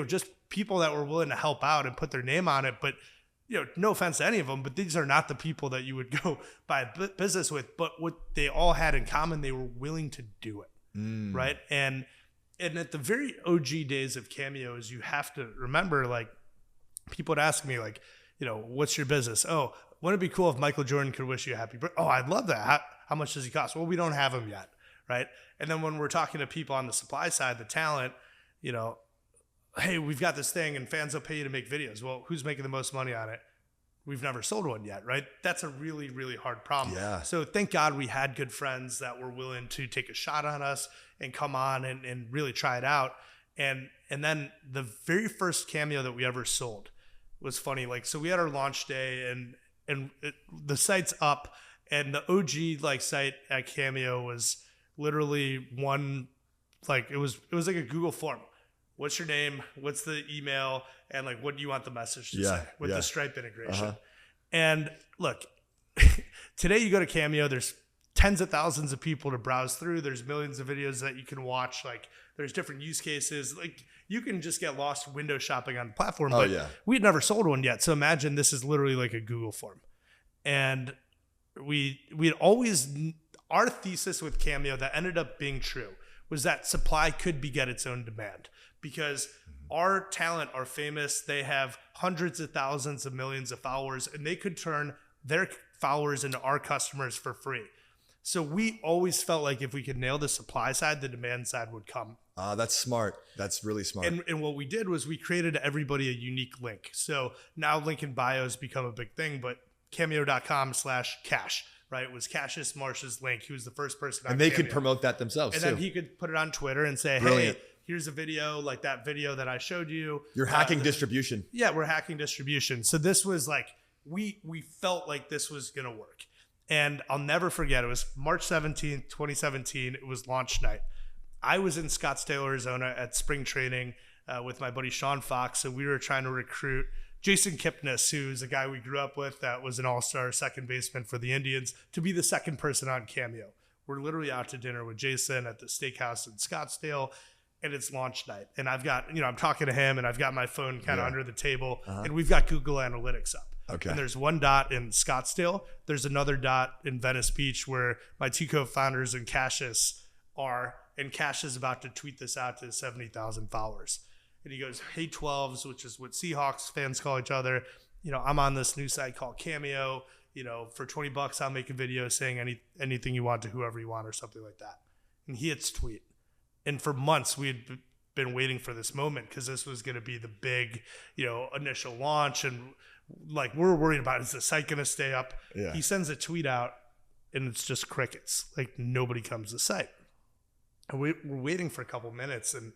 just people that were willing to help out and put their name on it. But, no offense to any of them, but these are not the people that you would go buy business with. But what they all had in common, they were willing to do it. Right. And at the very OG days of Cameo, is you have to remember, like, people would ask me, like, what's your business? Oh, wouldn't it be cool if Michael Jordan could wish you a happy birthday? Oh, I'd love that. How much does he cost? Well, we don't have him yet. Right. And then when we're talking to people on the supply side, the talent, hey, we've got this thing and fans will pay you to make videos. Well, who's making the most money on it? We've never sold one yet, right? That's a really, really hard problem. Yeah. So thank God we had good friends that were willing to take a shot on us and come on and really try it out. And then the very first Cameo that we ever sold was funny. Like, so we had our launch day and the site's up, and the OG like site at Cameo was literally one, like it was like a Google form. What's your name? What's the email? And like, what do you want the message to say with the Stripe integration? And look, today you go to Cameo, there's tens of thousands of people to browse through. There's millions of videos that you can watch. Like there's different use cases. Like you can just get lost window shopping on the platform, but we'd never sold one yet. So imagine this is literally like a Google form. And we'd always, our thesis with Cameo that ended up being true was that supply could beget its own demand. Because our talent are famous, they have hundreds of thousands of millions of followers, and they could turn their followers into our customers for free. So we always felt like if we could nail the supply side, the demand side would come. That's smart. That's really smart. And what we did was we created everybody a unique link. So now link in bio has become a big thing, but cameo.com/cash, right? Was Cassius Marsh's link. He was the first person on And they Cameo. could promote that themselves, and too. then he could put it on Twitter and say, Brilliant. hey, here's a video like that video that I showed you. You're hacking distribution. Yeah, we're hacking distribution. So this was like, we felt like this was going to work. And I'll never forget, it was March 17th, 2017. It was launch night. I was in Scottsdale, Arizona at spring training with my buddy Sean Fox. And we were trying to recruit Jason Kipnis, who's a guy we grew up with that was an all-star second baseman for the Indians, to be the second person on Cameo. We're literally out to dinner with Jason at the steakhouse in Scottsdale. And it's launch night. And I've got, I'm talking to him and I've got my phone kind of under the table and we've got Google Analytics up. Okay. And there's one dot in Scottsdale. There's another dot in Venice Beach where my two co-founders and Cassius are, and Cash is about to tweet this out to 70,000 followers. And he goes, hey 12s, which is what Seahawks fans call each other. I'm on this new site called Cameo. For $20, I'll make a video saying anything you want to whoever you want or something like that. And he hits tweet. And for months, we had been waiting for this moment because this was going to be the big, initial launch. And like, we're worried about, is the site going to stay up? Yeah. He sends a tweet out and it's just crickets. Like nobody comes to the site. And we're waiting for a couple minutes and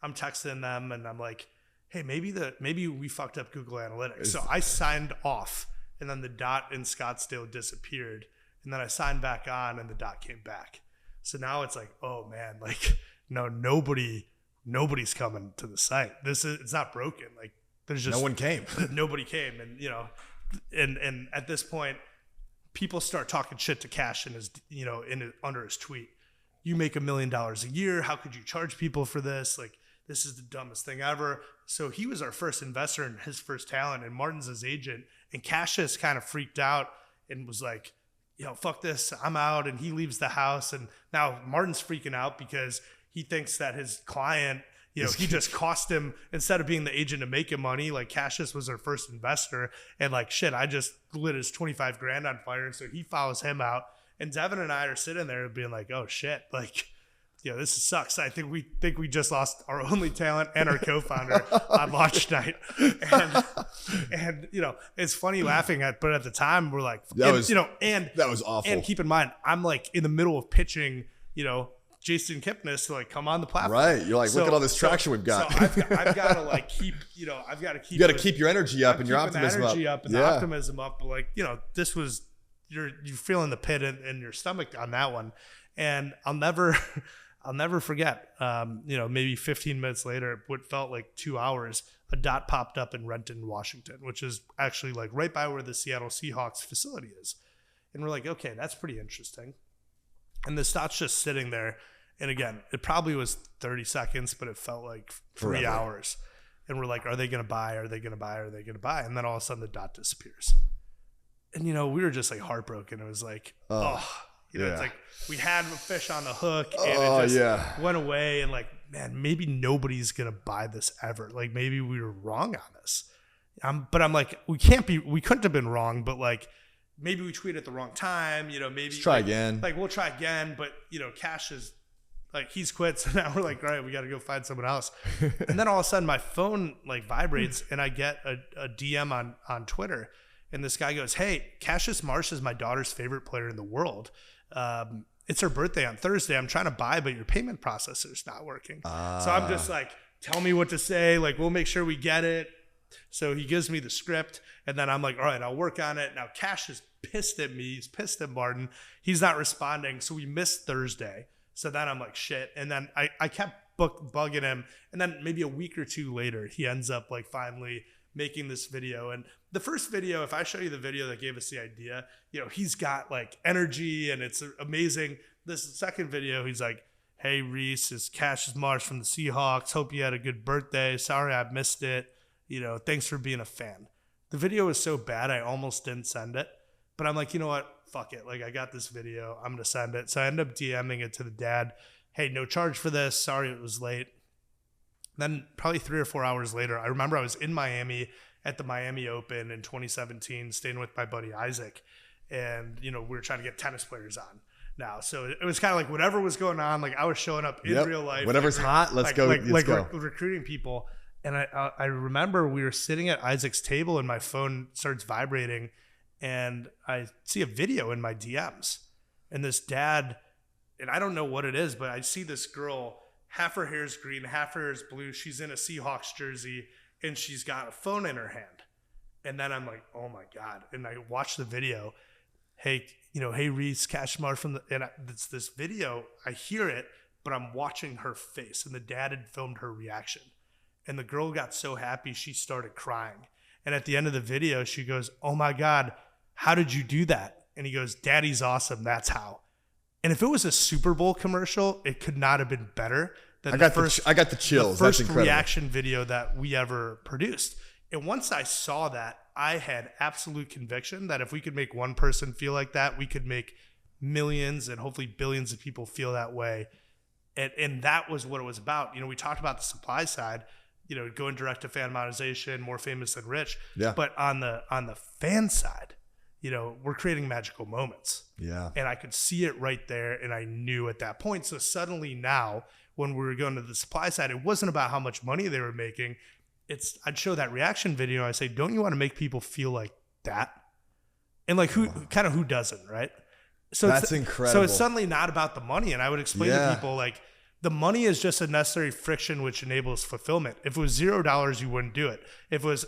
I'm texting them and I'm like, hey, maybe we fucked up Google Analytics. So I signed off and then the dot in Scottsdale disappeared. And then I signed back on and the dot came back. So now it's like, oh man, like no, nobody's coming to the site. It's not broken. Like there's just no one came. Nobody came. And, you know, and at this point, people start talking shit to Cash in his, you know, under his tweet. You make $1 million a year. How could you charge people for this? Like, this is the dumbest thing ever. So he was our first investor and his first talent, and Martin's his agent. And Cassius kind of freaked out and was like, you know, fuck this, I'm out. And he leaves the house. And now Martin's freaking out because he thinks that his client, you know, he just cost him, instead of being the agent to make him money, like Cassius was our first investor. And like, shit, I just lit his 25 grand on fire. And so he follows him out. And Devin and I are sitting there being like, oh shit, like, you know, this sucks. I think we just lost our only talent and our co-founder on launch night. And you know, it's funny laughing at, but at the time we're like, that was awful. And keep in mind, I'm like in the middle of pitching, you know, Jason Kipnis to like come on the platform. Right. You're like, look at all this traction we've got. So I've got to like keep, you know, you got to keep your energy up and your optimism up. And the optimism up. But like, you know, this was, you're feeling the pit in your stomach on that one. And I'll never forget, you know, maybe 15 minutes later, what felt like 2 hours, a dot popped up in Renton, Washington, which is actually like right by where the Seattle Seahawks facility is. And we're like, okay, that's pretty interesting. And the dot's just sitting there. And again, it probably was 30 seconds, but it felt like 3 hours. And we're like, are they going to buy? Are they going to buy? Are they going to buy? And then all of a sudden the dot disappears. And, you know, we were just like heartbroken. It was like, you know, it's like we had a fish on the hook and it just went away. And like, man, maybe nobody's going to buy this ever. Like maybe we were wrong on this. But I'm like, we couldn't have been wrong, but like maybe we tweeted at the wrong time, you know, maybe let's try again. Like we'll try again, but you know, Cash is like, he's quit. So now we're like, all right, we got to go find someone else. And then all of a sudden my phone like vibrates and I get a DM on Twitter. And this guy goes, hey, Cassius Marsh is my daughter's favorite player in the world. It's her birthday on Thursday. I'm trying to buy, but your payment processor's not working. So I'm just like, tell me what to say. Like, we'll make sure we get it. So he gives me the script. And then I'm like, all right, I'll work on it. Now Cash is pissed at me. He's pissed at Martin. He's not responding. So we missed Thursday. So then I'm like, shit. And then I kept bugging him. And then maybe a week or two later, he ends up like finally making this video. And the first video, if I show you the video that gave us the idea, you know, he's got like energy and it's amazing. This second video, he's like, hey, Reese, it's Cassius Marsh from the Seahawks. Hope you had a good birthday. Sorry I missed it. You know, thanks for being a fan. The video was so bad, I almost didn't send it. But I'm like, you know what? Fuck it. Like, I got this video. I'm going to send it. So I end up DMing it to the dad. Hey, no charge for this. Sorry it was late. Then probably 3 or 4 hours later, I remember I was in Miami at the Miami Open in 2017, staying with my buddy Isaac. And, you know, we were trying to get tennis players on now. So it was kind of like whatever was going on, like I was showing up in real life. Whatever's hot, let's go. Recruiting people. And I remember we were sitting at Isaac's table and my phone starts vibrating and I see a video in my DMs. And this dad, and I don't know what it is, but I see this girl, half her hair is green, half her hair is blue. She's in a Seahawks jersey and she's got a phone in her hand. And then I'm like, oh my God. And I watch the video. Hey, you know, hey Reese, Cash Marsh from it's this video. I hear it, but I'm watching her face. And the dad had filmed her reaction. And the girl got so happy, she started crying. And at the end of the video, she goes, oh my God, how did you do that? And he goes, Daddy's awesome, that's how. And if it was a Super Bowl commercial, it could not have been better than I got the chills. The first reaction video that we ever produced. And once I saw that, I had absolute conviction that if we could make one person feel like that, we could make millions and hopefully billions of people feel that way. And that was what it was about. You know, we talked about the supply side, you know, going direct to fan monetization, more famous than rich. Yeah. But on the fan side, you know, we're creating magical moments. Yeah. And I could see it right there. And I knew at that point. So suddenly now, when we were going to the supply side, it wasn't about how much money they were making. I'd show that reaction video. I say, don't you want to make people feel like that? And like who doesn't, right? So that's incredible. So it's suddenly not about the money. And I would explain to people like the money is just a necessary friction which enables fulfillment. If it was $0, you wouldn't do it. If it was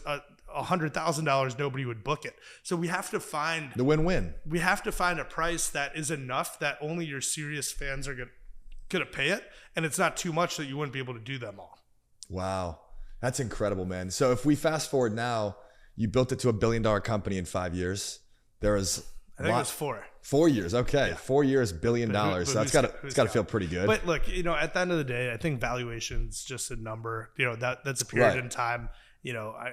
$100,000, nobody would book it. So we have to find the win-win. We have to find a price that is enough that only your serious fans are gonna pay it, and it's not too much that you wouldn't be able to do them all. Wow. That's incredible, man. So if we fast forward now, you built it to $1 billion company in 5 years. There was I think it was 4. 4 years. Okay. Yeah. 4 years, $1 billion. So that's got to feel pretty good. But look, at the end of the day, I think valuation's just a number. That's a period Right. in time.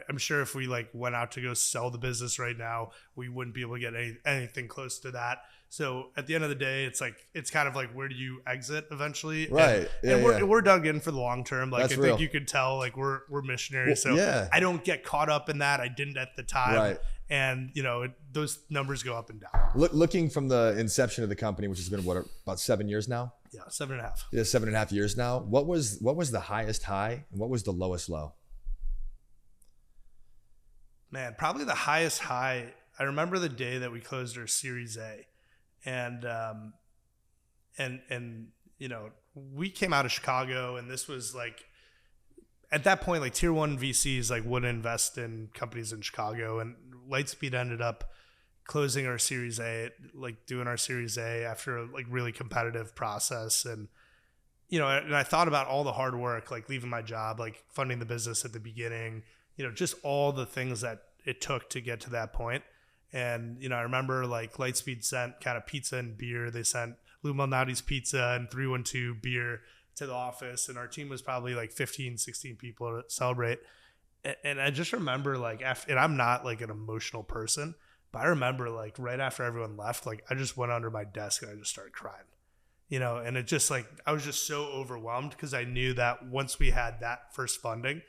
I'm sure if we went out to go sell the business right now, we wouldn't be able to get anything close to that. So at the end of the day, it's kind of where do you exit eventually? Right. And we're dug in for the long term. That's I real. think you could tell we're missionaries. Well, so yeah. I don't get caught up in that. I didn't at the time. Right. And those numbers go up and down. Looking from the inception of the company, which has been about 7 years now? Yeah, 7.5. Yeah, 7.5 years now. What was the highest high and what was the lowest low? Man, probably the highest high. I remember the day that we closed our Series A, and we came out of Chicago, and this was at that point, tier 1 VCs wouldn't invest in companies in Chicago, and Lightspeed ended up closing our Series A, doing our Series A after a really competitive process, and and I thought about all the hard work, leaving my job, funding the business at the beginning. Just all the things that it took to get to that point. And, I remember Lightspeed sent kind of pizza and beer. They sent Lou Malnati's pizza and 312 beer to the office. And our team was probably 15, 16 people to celebrate. And I just remember and I'm not an emotional person, but I remember right after everyone left, I just went under my desk and I just started crying, and it just I was just so overwhelmed because I knew that once we had that first funding,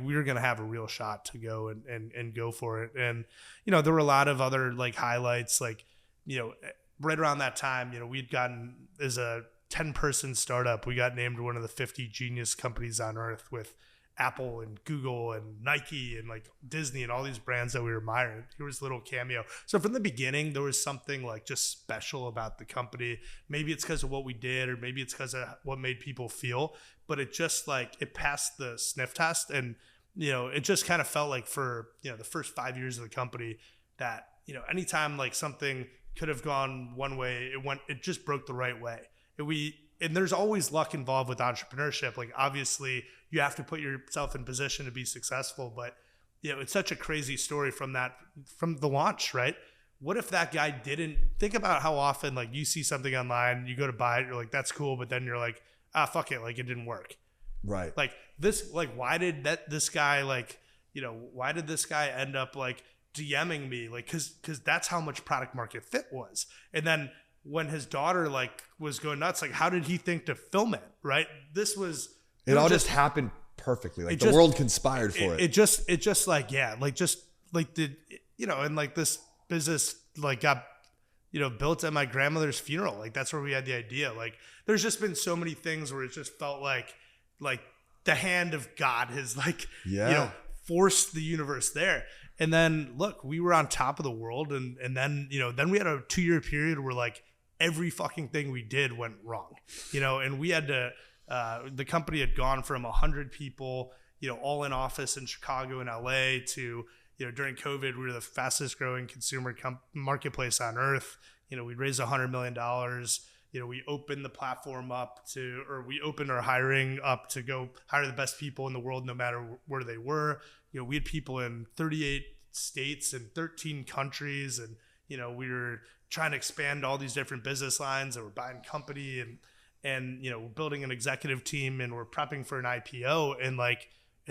we were going to have a real shot to go and go for it. And, there were a lot of other highlights, right around that time, we'd gotten, as a 10-person startup, we got named one of the 50 genius companies on earth with Apple and Google and Nike and Disney and all these brands that we were admiring. Here was little Cameo. So from the beginning, there was something just special about the company. Maybe it's because of what we did, or maybe it's because of what made people feel, but it just it passed the sniff test. And, it just kind of felt for, the first 5 years of the company that, anytime something could have gone one way, it just broke the right way. And there's always luck involved with entrepreneurship. Obviously you have to put yourself in position to be successful, but it's such a crazy story from the launch, right? What if that guy didn't think about how often you see something online, you go to buy it, you're that's cool, but then you're fuck it, it didn't work. Right. Why did this guy why did this guy end up DMing me? Cause that's how much product market fit was. And then when his daughter was going nuts, how did he think to film it? Right. It all just happened perfectly. The world conspired for it. It just this business got, built at my grandmother's funeral. That's where we had the idea. There's just been so many things where it just felt like the hand of God has forced the universe there. And then look, we were on top of the world. And then we had a 2-year period where every fucking thing we did went wrong, and we had to, the company had gone from 100 people, all in office in Chicago and LA to, during COVID, we were the fastest growing consumer marketplace on earth. We'd raised $100 million. We opened the platform up we opened our hiring up to go hire the best people in the world, no matter where they were. We had people in 38 states and 13 countries. And, we were trying to expand all these different business lines, and we're buying company and we're building an executive team, and we're prepping for an IPO. And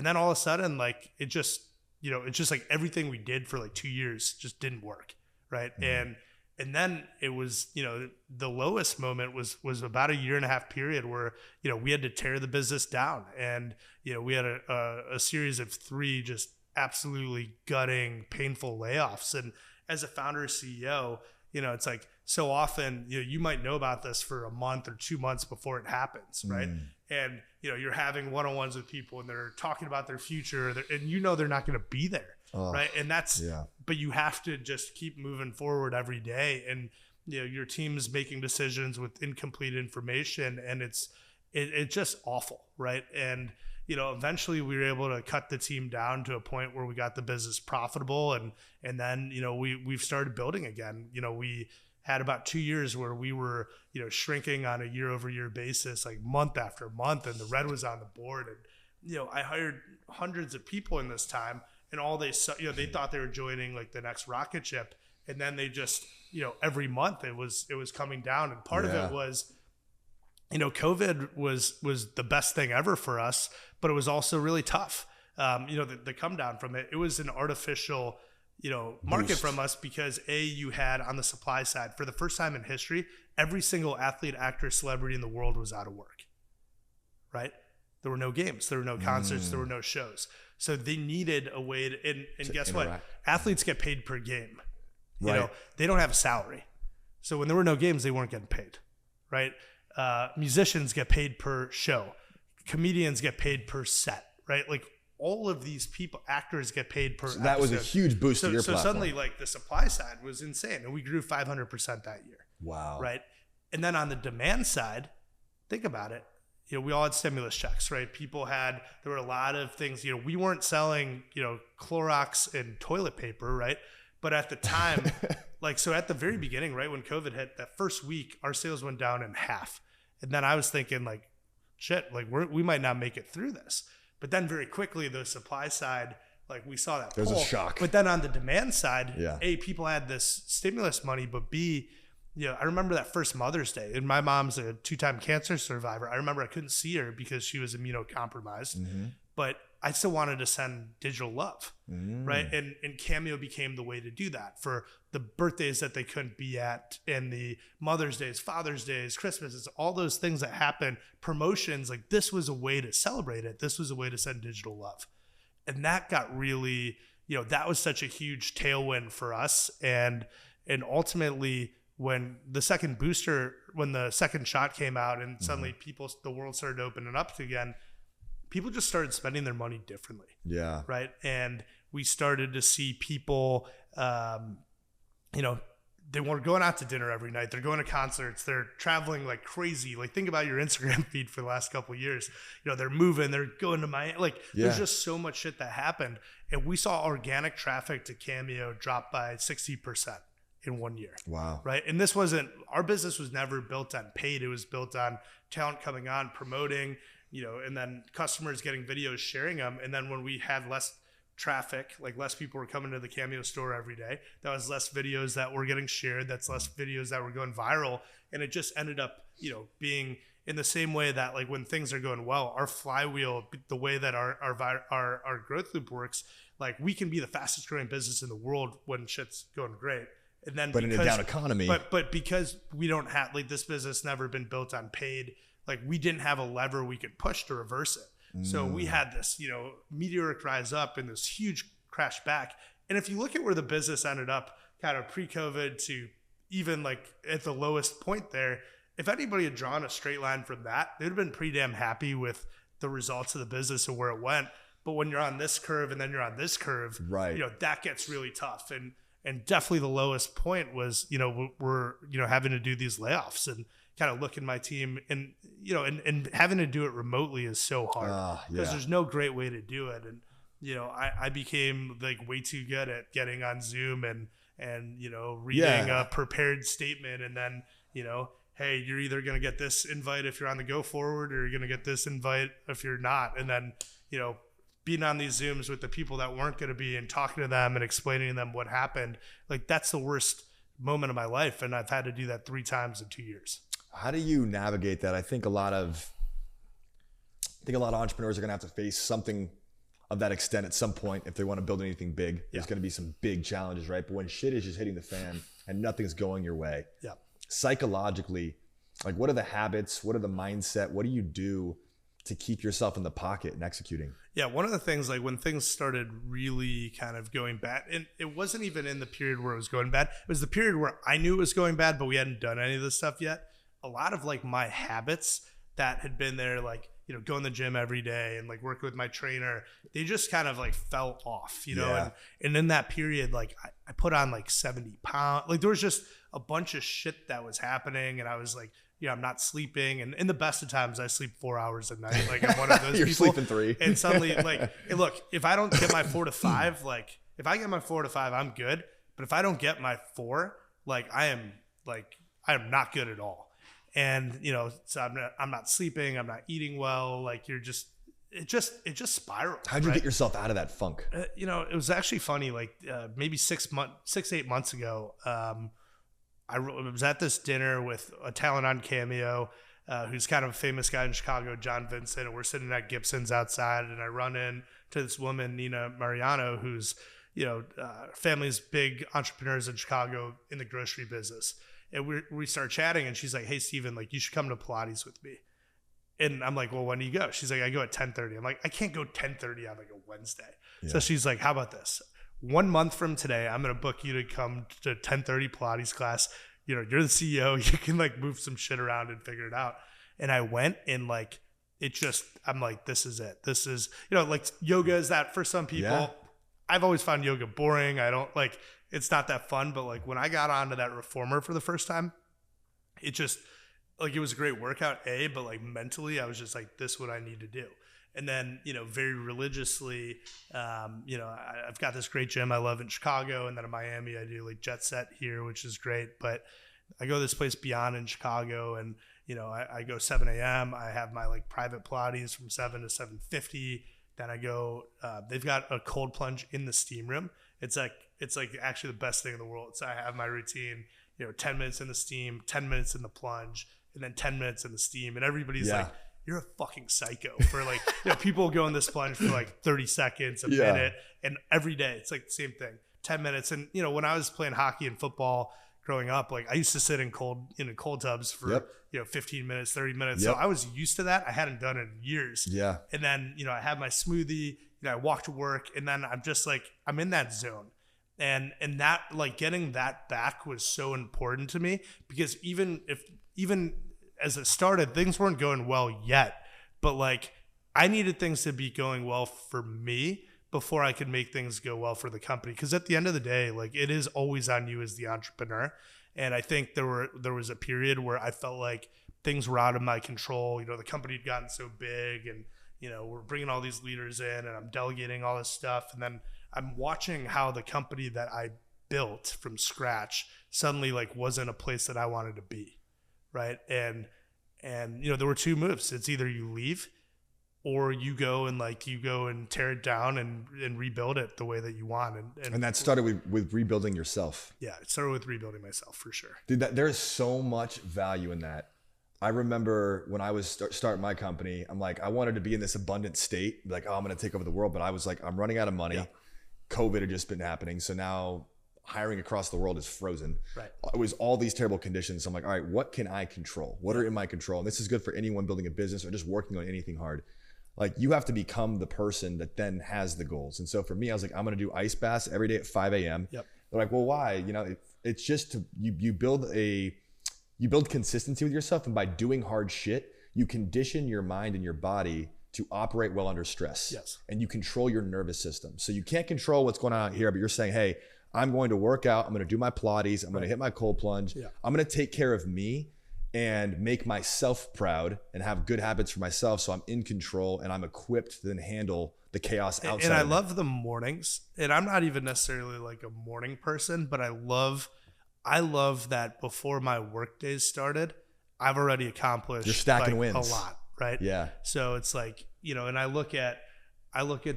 then all of a sudden, it just, it's just everything we did for 2 years just didn't work. Right. Mm-hmm. And then it was, the lowest moment was about a 1.5 year period where, we had to tear the business down. And, we had a series of 3 just absolutely gutting, painful layoffs. And as a founder or CEO, it's so often, you might know about this for a month or 2 months before it happens. Right. And, you're having one-on-ones with people, and they're talking about their future, and they're not going to be there. Oh, right. And but you have to just keep moving forward every day. And, your team's making decisions with incomplete information, and it's just awful. Right. And, eventually we were able to cut the team down to a point where we got the business profitable. And then, we've started building again. We had about 2 years where we were, shrinking on a year over year basis, like month after month, and the red was on the board. And, I hired hundreds of people in this time, and all they saw, they thought they were joining like the next rocket ship. And then they just, every month it was coming down. And part of it was, COVID was the best thing ever for us, but it was also really tough. The come down from it was an artificial, market Boost from us, because you had on the supply side, for the first time in history, every single athlete, actor, celebrity in the world was out of work, right? There were no games, there were no concerts, there were no shows. So they needed a way to, and guess interact. what? Athletes get paid per game. Right. They don't have a salary. So when there were no games, they weren't getting paid, right? Musicians get paid per show. Comedians get paid per set, right? Like all of these people, actors get paid per episode. That was a huge boost to your platform. So suddenly like the supply side was insane, and we grew 500% that year. Wow. Right. And then on the demand side, think about it. We all had stimulus checks, right? There were a lot of things, we weren't selling, Clorox and toilet paper, right? But at the time, so at the very beginning, right, when COVID hit, that first week, our sales went down in half. And then I was thinking like, shit, like we might not make it through this. But then very quickly, the supply side, like we saw that There's a shock. But then on the demand side, yeah. A, people had this stimulus money, but B, I remember that first Mother's Day, and my mom's a 2-time cancer survivor. I remember I couldn't see her because she was immunocompromised, but I still wanted to send digital love, right? And Cameo became the way to do that for the birthdays that they couldn't be at, and the Mother's Days, Father's Days, Christmases, all those things that happen, promotions. Like this was a way to celebrate it. This was a way to send digital love. And that got really, that was such a huge tailwind for us. And ultimately, when the second shot came out and suddenly the world started opening up again, people just started spending their money differently. Yeah. Right. And we started to see people, they weren't going out to dinner every night. They're going to concerts. They're traveling like crazy. Like think about your Instagram feed for the last couple of years. They're moving, they're going to Miami. There's just so much shit that happened. And we saw organic traffic to Cameo drop by 60% in 1 year. Wow. Right. And our business was never built on paid. It was built on talent coming on, promoting, and then customers getting videos, sharing them. And then when we had less traffic, like less people were coming to the Cameo store every day, that was less videos that were getting shared. That's less videos that were going viral. And it just ended up, being in the same way that like when things are going well, our flywheel, the way that our growth loop works, like we can be the fastest growing business in the world when shit's going great. And then in a down economy, but because we don't have this business never been built on paid, like we didn't have a lever we could push to reverse it. So we had this, meteoric rise up and this huge crash back. And if you look at where the business ended up kind of pre-COVID to even like at the lowest point there, if anybody had drawn a straight line from that, they'd have been pretty damn happy with the results of the business and where it went. But when you're on this curve and then you're on this curve, right, that gets really tough. And definitely the lowest point was, we're having to do these layoffs and kind of look at my team and, and having to do it remotely is so hard because there's no great way to do it. And, I became like way too good at getting on Zoom and reading a prepared statement. And then, hey, you're either going to get this invite if you're on the go forward or you're going to get this invite if you're not. And then, being on these Zooms with the people that weren't going to be and talking to them and explaining to them what happened, like that's the worst moment of my life. And I've had to do that 3 times in 2 years. How do you navigate that? I think a lot of entrepreneurs are going to have to face something of that extent at some point if they want to build anything big. There's going to be some big challenges, right? But when shit is just hitting the fan and nothing's going your way, psychologically, like what are the habits? What are the mindset? What do you do to keep yourself in the pocket and executing? Yeah, one of the things, like when things started really kind of going bad, and it wasn't even in the period where it was going bad, it was the period where I knew it was going bad, but we hadn't done any of this stuff yet. A lot of like my habits that had been there, like, going to the gym every day and like working with my trainer, they just kind of like fell off, and in that period, like I put on like 70 pounds, like there was just a bunch of shit that was happening. And I was like, I'm not sleeping. And in the best of times, I sleep 4 hours a night. Like I'm one of those You're people. sleeping 3. And suddenly like, hey, look, if I don't get my 4 to 5, like if I get my 4 to 5, I'm good. But if I don't get my 4, like I am like I'm not good at all. And, you know, so I'm not sleeping, I'm not eating well. Like it just spiraled. How'd you get yourself out of that funk? You know, it was actually funny. Like maybe 8 months ago, I was at this dinner with a talent on Cameo, who's kind of a famous guy in Chicago, John Vincent, and we're sitting at Gibson's outside, and I run in to this woman, Nina Mariano, who's, you know, family's big entrepreneurs in Chicago in the grocery business. And we start chatting, and she's like, "Hey, Steven, like you should come to Pilates with me." And I'm like, "Well, when do you go?" She's like, "I go at 10:30. I'm like, "I can't go 10:30 on like a Wednesday." Yeah. So she's like, "How about this? 1 month from today, I'm going to book you to come to 10:30 Pilates class. You know, you're the CEO. You can like move some shit around and figure it out." And I went, and like, I'm like, this is it. This is, you know, like yoga is that for some people. Yeah. I've always found yoga boring. I don't like, it's not that fun. But like when I got onto that reformer for the first time, it just like, it was a great workout, but like mentally I was just like, this is what I need to do. And then, you know, very religiously, you know, I've got this great gym I love in Chicago, and then in Miami I do like Jet Set here, which is great. But I go to this place Beyond in Chicago, and you know, I go 7 a.m. I have my like private Pilates from 7 to 7:50. Then I go, they've got a cold plunge in the steam room. It's like actually the best thing in the world. So I have my routine, you know, 10 minutes in the steam, 10 minutes in the plunge, and then 10 minutes in the steam. And everybody's like, "You're a fucking psycho," for like, you know, people go in this plunge for like 30 seconds, a minute. And every day it's like the same thing, 10 minutes. And, you know, when I was playing hockey and football growing up, like I used to sit in cold tubs for, you know, 15 minutes, 30 minutes. So I was used to that. I hadn't done it in years. Yeah. And then, you know, I had my smoothie, you know, I walk to work, and then I'm just like, I'm in that zone. And that, like, getting that back was so important to me, because even as it started, things weren't going well yet, but like I needed things to be going well for me before I could make things go well for the company. Because at the end of the day, like, it is always on you as the entrepreneur. And I think there was a period where I felt like things were out of my control. You know, the company had gotten so big, and, you know, we're bringing all these leaders in, and I'm delegating all this stuff. And then I'm watching how the company that I built from scratch suddenly like wasn't a place that I wanted to be. Right. And, you know, there were two moves. It's either you leave, or you go and tear it down and rebuild it the way that you want. And that started with rebuilding yourself. Yeah, it started with rebuilding myself, for sure. Dude, there's so much value in that. I remember when I was starting my company, I'm like, I wanted to be in this abundant state, like, oh, I'm going to take over the world. But I was like, I'm running out of money. Yeah. COVID had just been happening. So now hiring across the world is frozen. Right. It was all these terrible conditions. So I'm like, all right, what can I control? What are in my control? And this is good for anyone building a business or just working on anything hard. Like, you have to become the person that then has the goals. And so for me, I was like, I'm going to do ice baths every day at 5 a.m. Yep. They're like, well, why? You know, it's just you build consistency with yourself. And by doing hard shit, you condition your mind and your body to operate well under stress. Yes. And you control your nervous system. So you can't control what's going on out here, but you're saying, hey, I'm going to work out. I'm going to do my Pilates. I'm going to hit my cold plunge. Yeah. I'm going to take care of me and make myself proud and have good habits for myself, so I'm in control and I'm equipped to then handle the chaos outside. And I love the mornings. And I'm not even necessarily like a morning person, but I love that before my work days started, I've already accomplished You're stacking like wins. A lot, right? Yeah. So it's like, you know, and I look at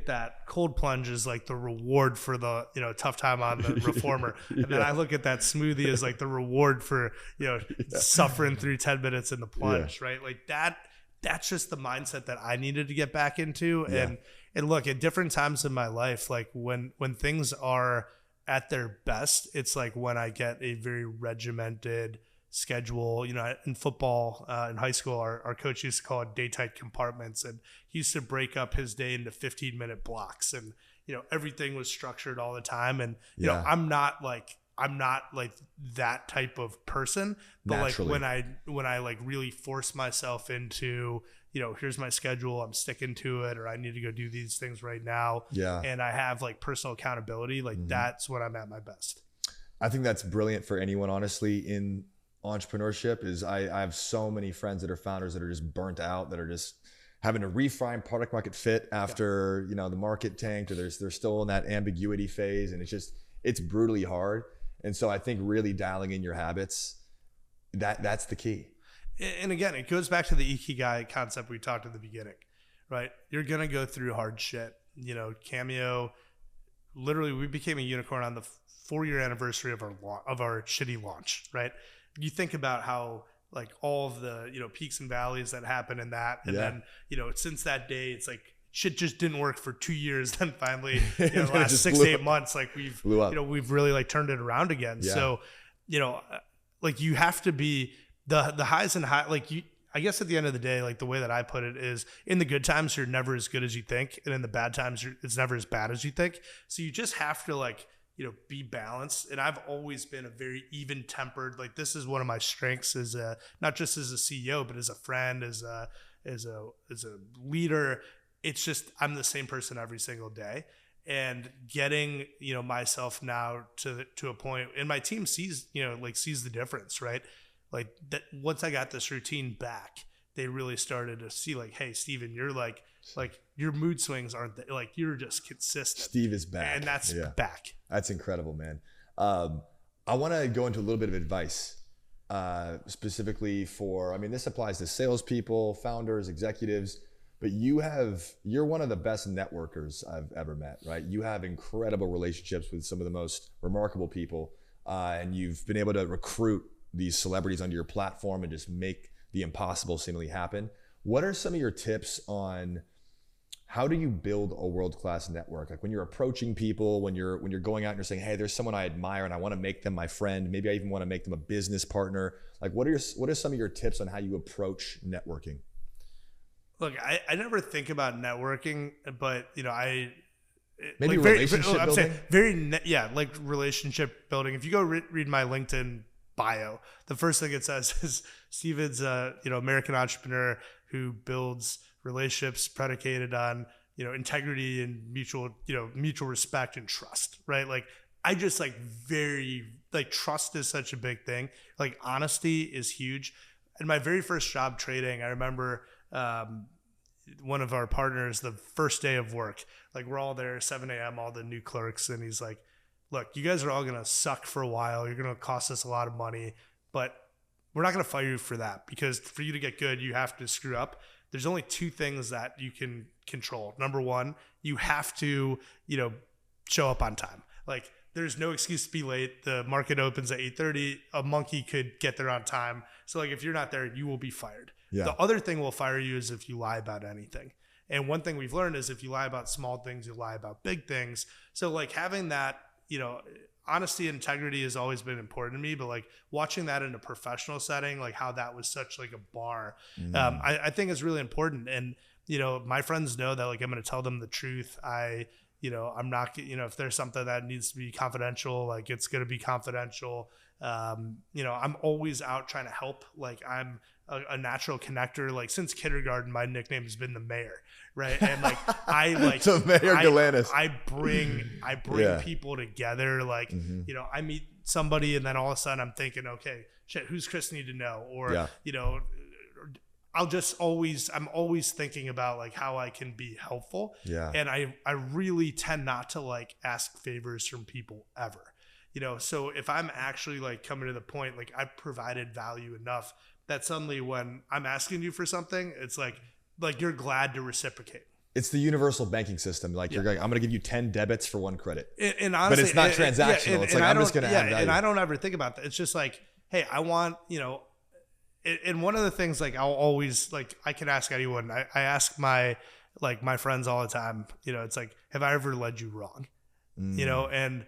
that cold plunge as like the reward for the, you know, tough time on the reformer. And then I look at that smoothie as like the reward for, you know, suffering through 10 minutes in the plunge, right? Like that's just the mindset that I needed to get back into. Yeah. And look, at different times in my life, like when things are at their best, it's like when I get a very regimented schedule. You know, in football, in high school, our coach used to call it day-tight compartments, and he used to break up his day into 15-minute blocks, and, you know, everything was structured all the time. And you know, I'm not like that type of person, but naturally, like when I like really force myself into, you know, here's my schedule, I'm sticking to it, or I need to go do these things right now. Yeah. And I have like personal accountability, like that's when I'm at my best. I think that's brilliant for anyone, honestly, in entrepreneurship. Is I have so many friends that are founders that are just burnt out, that are just having to refine product market fit after, you know, the market tanked, or they're still in that ambiguity phase. And it's brutally hard. And so I think really dialing in your habits That's the key. And again, it goes back to the Ikigai concept we talked at the beginning, right? You're going to go through hard shit. Cameo, literally, we became a unicorn on the 4-year anniversary of our shitty launch, right? You think about how like all of the, peaks and valleys that happen in that. And then, since that day, it's like shit just didn't work for 2 years. Then finally, the last 6 to 8 months, like we've really like turned it around again. Yeah. So, like you have to be the highs and high, like I guess at the end of the day, like the way that I put it is in the good times, you're never as good as you think. And in the bad times, it's never as bad as you think. So you just have to like, be balanced. And I've always been a very even tempered, like this is one of my strengths as not just as a CEO, but as a friend, as a leader. It's just, I'm the same person every single day, and getting, myself now to a point, and my team sees the difference, right? Like that once I got this routine back, they really started to see like, hey, Steven, you're like your mood swings aren't like you're just consistent. Steve is back. And that's back. That's incredible, man. I want to go into a little bit of advice specifically for, this applies to salespeople, founders, executives, but you're one of the best networkers I've ever met, right? You have incredible relationships with some of the most remarkable people, and you've been able to recruit these celebrities onto your platform and just make the impossible seemingly happen. What are some of your tips on how do you build a world-class network? Like when you're approaching people, when you're going out and you're saying, hey, there's someone I admire and I want to make them my friend. Maybe I even want to make them a business partner. Like what are some of your tips on how you approach networking? Look, I never think about networking, but maybe like relationship building. Like relationship building. If you go read my LinkedIn bio, the first thing it says is Steven's American entrepreneur who builds relationships predicated on integrity and mutual respect and trust, right? Like I just like trust is such a big thing. Like honesty is huge. In my very first job trading, I remember one of our partners, the first day of work, like we're all there 7 a.m., all the new clerks, and he's like, look, you guys are all going to suck for a while. You're going to cost us a lot of money, but we're not going to fire you for that, because for you to get good, you have to screw up. There's only 2 things that you can control. Number 1, you have to, show up on time. Like there's no excuse to be late. The market opens at 8:30. A monkey could get there on time. So like if you're not there, you will be fired. Yeah. The other thing will fire you is if you lie about anything. And one thing we've learned is if you lie about small things, you lie about big things. So like having that, honesty and integrity has always been important to me, but like watching that in a professional setting, like how that was such like a bar, I think is really important. And, my friends know that like I'm going to tell them the truth. I'm not, if there's something that needs to be confidential, like it's going to be confidential. I'm always out trying to help. Like I'm a natural connector. Like since kindergarten, my nickname has been the mayor, right? And like so Mayor Galanis. I bring people together. Like I meet somebody, and then all of a sudden I'm thinking, okay, shit, who's Chris need to know? Or I'm always thinking about like how I can be helpful. Yeah. And I really tend not to like ask favors from people ever. So if I'm actually like coming to the point, like I've provided value enough that suddenly when I'm asking you for something, it's like you're glad to reciprocate. It's the universal banking system. Like you're going, I'm going to give you 10 debits for 1 credit. And honestly, but it's not transactional. It's like, I'm just going to add value. And I don't ever think about that. It's just like, hey, I want, and one of the things like I'll always like, I can ask anyone. I ask my friends all the time, it's like, have I ever led you wrong? And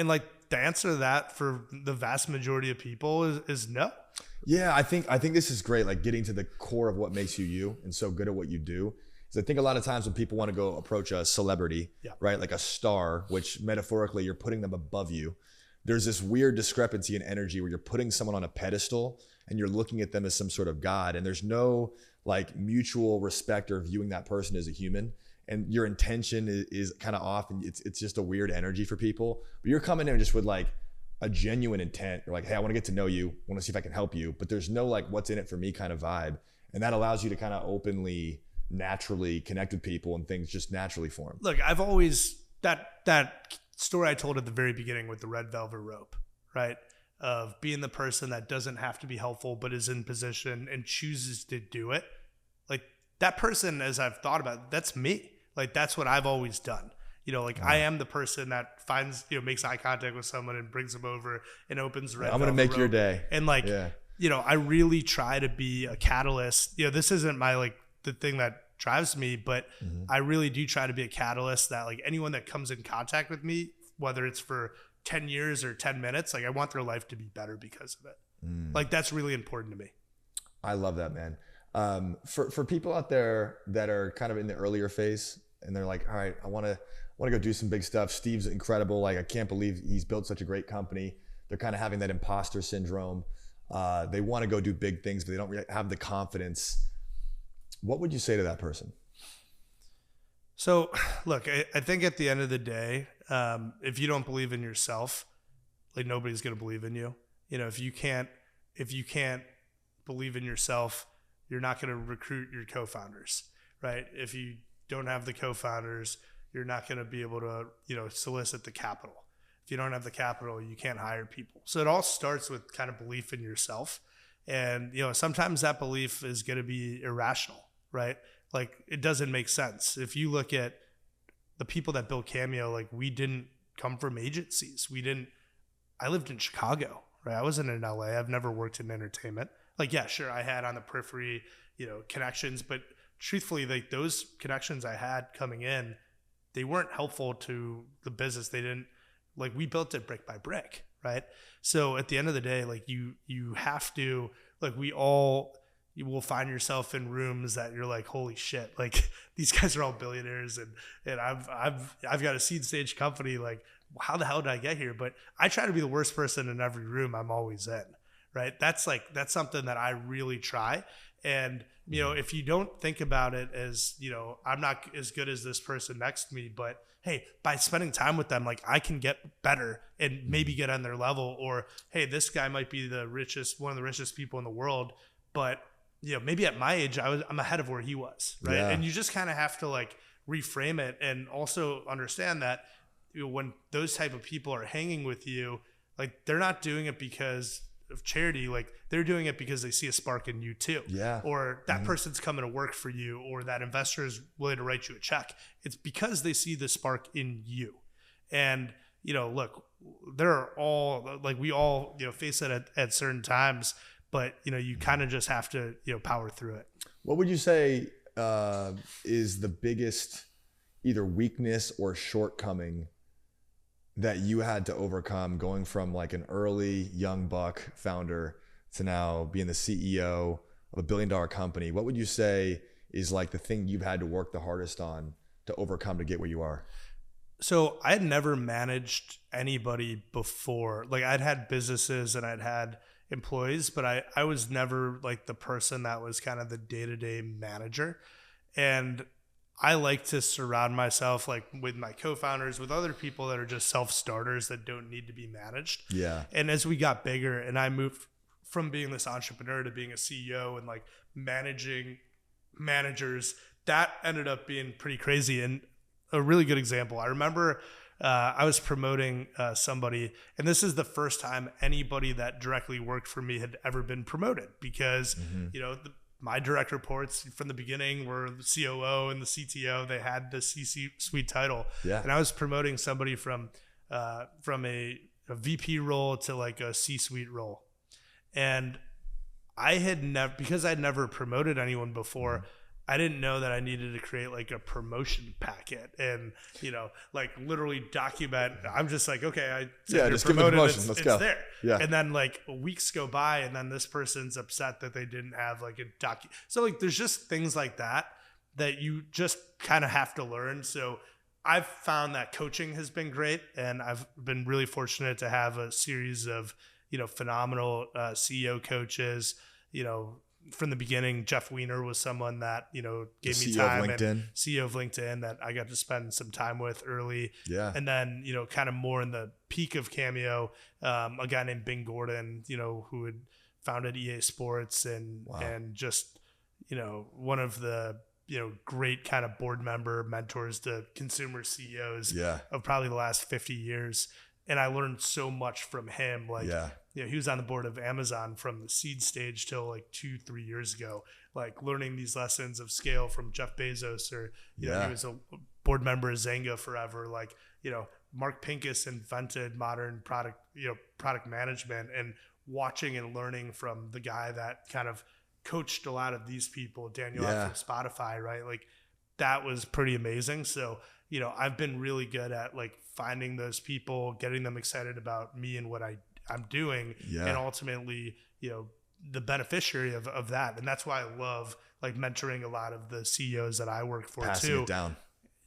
like the answer to that for the vast majority of people is no. Yeah, I think this is great. Like getting to the core of what makes you you and so good at what you do. Because I think a lot of times when people want to go approach a celebrity, right, like a star, which metaphorically you're putting them above you, there's this weird discrepancy in energy where you're putting someone on a pedestal and you're looking at them as some sort of God, and there's no like mutual respect or viewing that person as a human. And your intention is kind of off, and it's just a weird energy for people. But you're coming in just with like a genuine intent. You're like, hey, I want to get to know you. I want to see if I can help you. But there's no like what's in it for me kind of vibe. And that allows you to kind of openly, naturally connect with people, and things just naturally form. Look, I've always, that story I told at the very beginning with the red velvet rope, right? of being the person that doesn't have to be helpful, but is in position and chooses to do it. Like that person, as I've thought about it, that's me. Like that's what I've always done. Like I am the person that finds, makes eye contact with someone and brings them over and opens the red I'm going to make your day. And like, I really try to be a catalyst. This isn't my the thing that drives me, but I really do try to be a catalyst that like anyone that comes in contact with me, whether it's for 10 years or 10 minutes, like I want their life to be better because of it. Like that's really important to me. I love that, man. For people out there that are kind of in the earlier phase and they're like, all right, I want to go do some big stuff. Steve's incredible. Like I can't believe he's built such a great company. They're kind of having that imposter syndrome. They want to go do big things, but they don't really have the confidence. What would you say to that person? So look, I think at the end of the day, if you don't believe in yourself, like nobody's going to believe in you. If you can't believe in yourself, you're not going to recruit your co-founders, right? If you don't have the co-founders, you're not going to be able to, solicit the capital. If you don't have the capital, you can't hire people. So it all starts with kind of belief in yourself. And, sometimes that belief is going to be irrational, right? Like it doesn't make sense. If you look at the people that built Cameo, like we didn't come from agencies. I lived in Chicago, right? I wasn't in LA. I've never worked in entertainment. Like, yeah, sure. I had on the periphery, connections, but truthfully, like those connections I had coming in, they weren't helpful to the business. They didn't, like we built it brick by brick, right? So at the end of the day, like you have to, like you will find yourself in rooms that you're like, holy shit, like these guys are all billionaires and I've got a seed stage company. Like how the hell did I get here? But I try to be the worst person in every room I'm always in, right? That's something that I really try. And, if you don't think about it as, I'm not as good as this person next to me, but hey, by spending time with them, like I can get better and maybe get on their level, or, hey, this guy might be one of the richest people in the world, but maybe at my age, I'm ahead of where he was. Right. Yeah. And you just kind of have to like reframe it and also understand that when those type of people are hanging with you, like they're not doing it because of charity, like they're doing it because they see a spark in you too. Yeah. Or that person's coming to work for you, or that investor is willing to write you a check. It's because they see the spark in you. And, look, there are all like we all, face it at certain times, but you kind of just have to, power through it. What would you say is the biggest either weakness or shortcoming that you had to overcome going from like an early young buck founder to now being the CEO of a $1 billion company? What would you say is like the thing you've had to work the hardest on to overcome to get where you are? So I had never managed anybody before. Like I'd had businesses and I'd had employees, but I was never like the person that was kind of the day-to-day manager. And I like to surround myself like with my co-founders, with other people that are just self-starters that don't need to be managed. Yeah. And as we got bigger and I moved from being this entrepreneur to being a CEO and like managing managers, that ended up being pretty crazy. And a really good example, I remember I was promoting somebody, and this is the first time anybody that directly worked for me had ever been promoted because, my direct reports from the beginning were the COO and the CTO. They had the C-suite title. Yeah. And I was promoting somebody from a VP role to like a C-suite role. And I had because I'd never promoted anyone before, I didn't know that I needed to create like a promotion packet and, like literally document. I'm just like, okay, I said just promoted, give me the promotion. Let's go. There. Yeah. And then like weeks go by and then this person's upset that they didn't have like a So like, there's just things like that you just kind of have to learn. So I've found that coaching has been great. And I've been really fortunate to have a series of, phenomenal CEO coaches, from the beginning. Jeff Weiner was someone that, gave me time, and CEO of LinkedIn that I got to spend some time with early. Yeah. And then, kind of more in the peak of Cameo, a guy named Bing Gordon, who had founded EA Sports and just, one of the, great kind of board member mentors to consumer CEOs of probably the last 50 years. and I learned so much from him. Like, Yeah. he was on the board of Amazon from the seed stage till like 2-3 years ago, like learning these lessons of scale from Jeff Bezos, or, he was a board member of Zynga forever. Like, Mark Pincus invented modern product management, and watching and learning from the guy that kind of coached a lot of these people, Daniel from Spotify, right? Like, that was pretty amazing. So, I've been really good at like finding those people, getting them excited about me and what I'm doing, and ultimately, the beneficiary of that. And that's why I love like mentoring a lot of the CEOs that I work for, passing it down,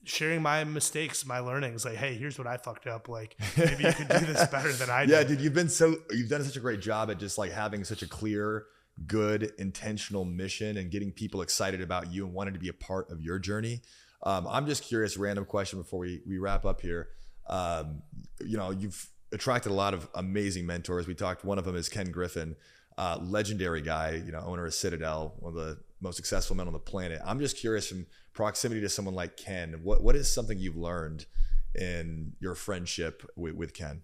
sharing my mistakes, my learnings. Like, hey, here's what I fucked up. Like, maybe you could do this better than I did. Yeah, dude, you've done such a great job at just like having such a clear, good, intentional mission and getting people excited about you and wanting to be a part of your journey. I'm just curious, random question before we wrap up here. You've attracted a lot of amazing mentors. We talked, one of them is Ken Griffin, legendary guy, owner of Citadel, one of the most successful men on the planet. I'm just curious, from proximity to someone like Ken, what is something you've learned in your friendship with Ken?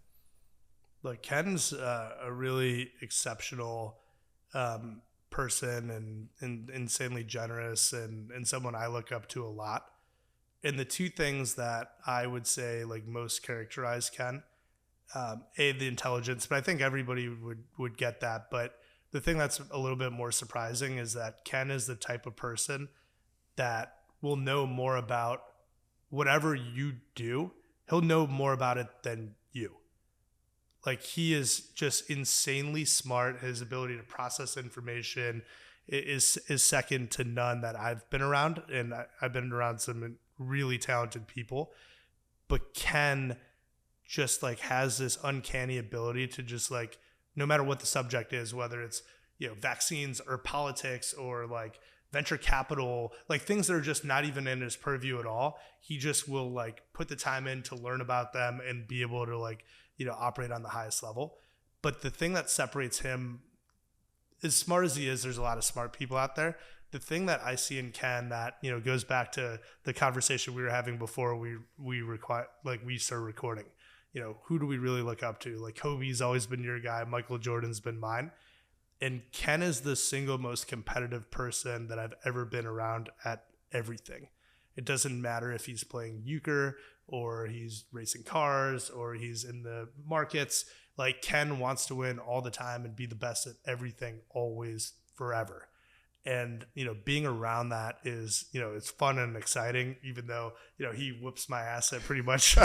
Like, Ken's a really exceptional person, and insanely generous, and someone I look up to a lot. And the two things that I would say like most characterize Ken, the intelligence, but I think everybody would get that. But the thing that's a little bit more surprising is that Ken is the type of person that will know more about whatever you do. He'll know more about it than you. Like, he is just insanely smart. His ability to process information is second to none that I've been around. And I've been around some really talented people, but Ken just like has this uncanny ability to just like, no matter what the subject is, whether it's, vaccines or politics or like venture capital, like things that are just not even in his purview at all, he just will like put the time in to learn about them and be able to like, operate on the highest level. But the thing that separates him, as smart as he is, there's a lot of smart people out there. The thing that I see in Ken that, goes back to the conversation we were having before we started recording, who do we really look up to? Like, Kobe's always been your guy. Michael Jordan's been mine. And Ken is the single most competitive person that I've ever been around at everything. It doesn't matter if he's playing euchre or he's racing cars or he's in the markets. Like, Ken wants to win all the time and be the best at everything, always, forever. And, being around that is, it's fun and exciting, even though, he whoops my ass at pretty much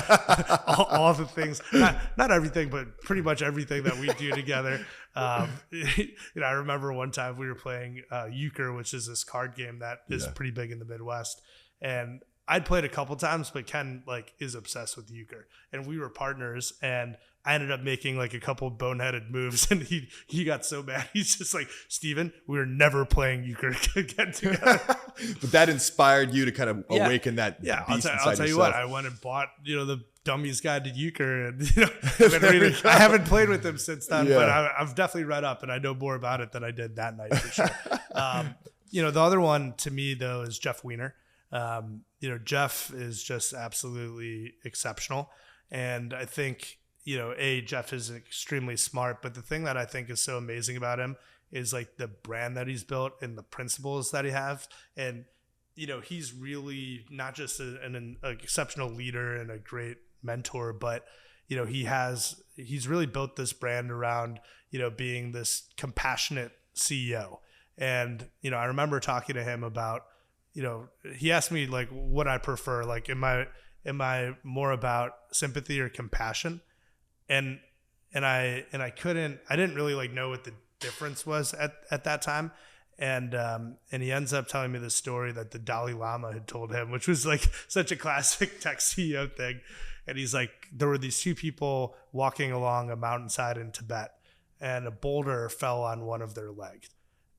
all the things, not everything, but pretty much everything that we do together. I remember one time we were playing euchre, which is this card game that is pretty big in the Midwest. And I'd played a couple times, but Ken like is obsessed with euchre, and we were partners, and I ended up making like a couple boneheaded moves, and he got so mad. He's just like, Steven, we're never playing euchre again together. But that inspired you to kind of awaken that beast inside I'll tell you yourself. what, I went and bought, the Dummy's Guide to Euchre, and I haven't played with him since then, but I've definitely read up, and I know more about it than I did that night for sure. The other one to me though is Jeff Weiner. Jeff is just absolutely exceptional. And I think, Jeff is extremely smart, but the thing that I think is so amazing about him is like the brand that he's built and the principles that he has. And, he's really not just an exceptional leader and a great mentor, but, he's really built this brand around, being this compassionate CEO. And, I remember talking to him about, he asked me like what I prefer, like, am I more about sympathy or compassion? And I didn't really like know what the difference was at that time. And he ends up telling me this story that the Dalai Lama had told him, which was like such a classic tech CEO thing. And he's like, there were these two people walking along a mountainside in Tibet, and a boulder fell on one of their legs.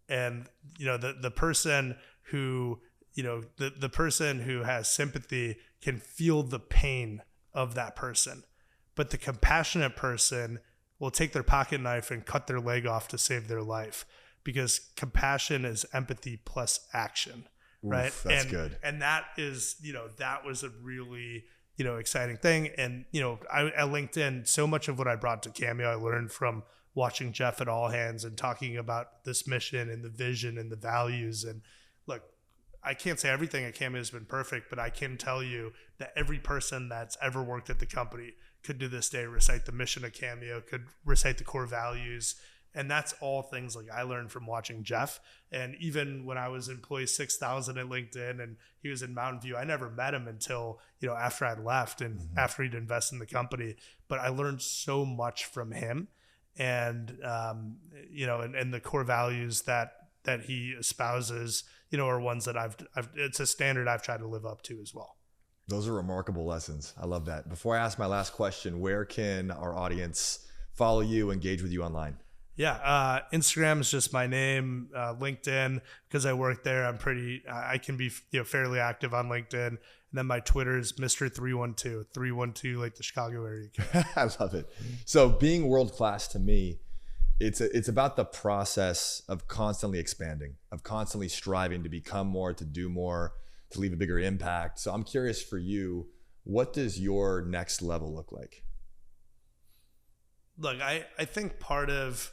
And, the person who, the person who has sympathy can feel the pain of that person, but the compassionate person will take their pocket knife and cut their leg off to save their life, because compassion is empathy plus action. Right. That's good. And that is, that was a really, exciting thing. And, at LinkedIn, so much of what I brought to Cameo, I learned from watching Jeff at All Hands and talking about this mission and the vision and the values. And look, I can't say everything at Cameo has been perfect, but I can tell you that every person that's ever worked at the company could to this day recite the mission of Cameo, could recite the core values. And that's all things like I learned from watching Jeff. And even when I was employee 6,000 at LinkedIn and he was in Mountain View, I never met him until, after I'd left and after he'd invested in the company. But I learned so much from him. And and the core values that he espouses, are ones that I've it's a standard I've tried to live up to as well. Those are remarkable lessons. I love that. Before I ask my last question, where can our audience follow you, engage with you online? Yeah, Instagram is just my name. LinkedIn, because I work there, I can be fairly active on LinkedIn. And then my Twitter is Mr. 312 like the Chicago area. I love it. So being world class to me, it's about the process of constantly expanding, of constantly striving to become more, to do more, to leave a bigger impact. So I'm curious for you, what does your next level look like? Look, I think part of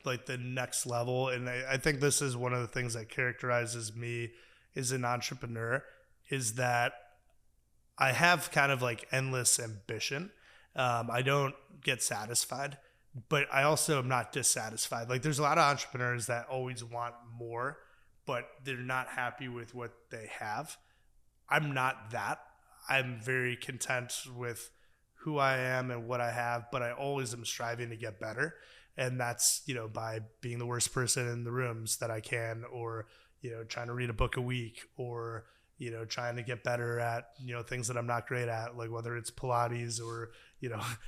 like the next level, and I think this is one of the things that characterizes me as an entrepreneur, is that I have kind of like endless ambition. I don't get satisfied, but I also am not dissatisfied. Like there's a lot of entrepreneurs that always want more, but they're not happy with what they have. I'm not that. I'm very content with who I am and what I have, but I always am striving to get better. And that's, by being the worst person in the rooms that I can, or, trying to read a book a week, or, trying to get better at, things that I'm not great at, like whether it's Pilates or,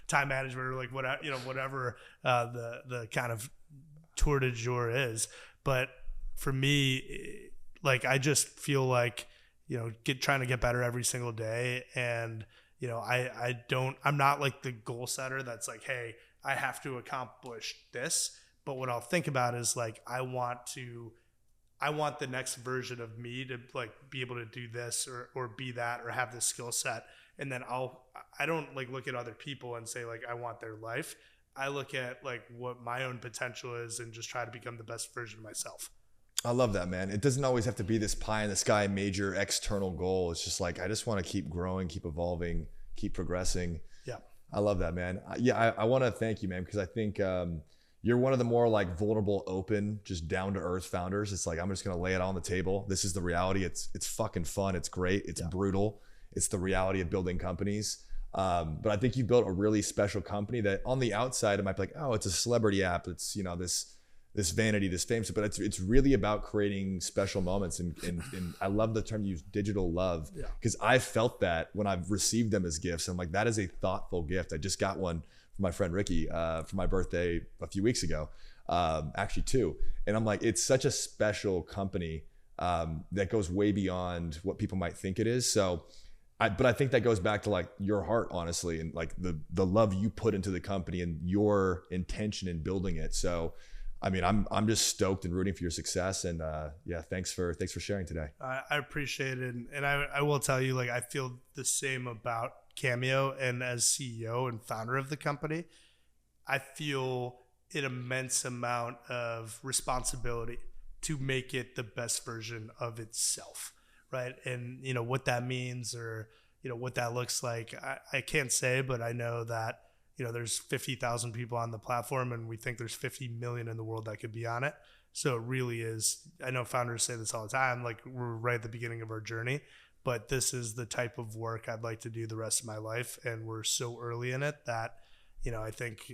time management or like whatever the kind of tour de jour is. But for me, like, I just feel like, trying to get better every single day. And, I'm not like the goal setter that's like, hey, I have to accomplish this. But what I'll think about is like, I want the next version of me to like be able to do this or be that or have this skill set. And then I don't like look at other people and say like, I want their life. I look at like what my own potential is and just try to become the best version of myself. I love that, man. It doesn't always have to be this pie in the sky, major external goal. It's just like, I just want to keep growing, keep evolving, keep progressing. Yeah. I love that, man. I want to thank you, man, because I think you're one of the more like vulnerable, open, just down to earth founders. It's like, I'm just going to lay it on the table. This is the reality. It's fucking fun. It's great. It's brutal. It's the reality of building companies. But I think you built a really special company that on the outside, it might be like, oh, it's a celebrity app. It's, this vanity, this fame, but it's really about creating special moments. And I love the term you use, digital love, because I felt that when I've received them as gifts. I'm like, that is a thoughtful gift. I just got one from my friend Ricky for my birthday a few weeks ago, actually 2. And I'm like, it's such a special company that goes way beyond what people might think it is. So, but I think that goes back to like your heart, honestly, and like the love you put into the company and your intention in building it. So, I mean, I'm just stoked and rooting for your success. And thanks for sharing today. I appreciate it. And I will tell you, like, I feel the same about Cameo. And as CEO and founder of the company, I feel an immense amount of responsibility to make it the best version of itself. Right. And, what that means or, what that looks like, I can't say, but I know that there's 50,000 people on the platform and we think there's 50 million in the world that could be on it. So it really is, I know founders say this all the time, like we're right at the beginning of our journey, but this is the type of work I'd like to do the rest of my life. And we're so early in it that, I think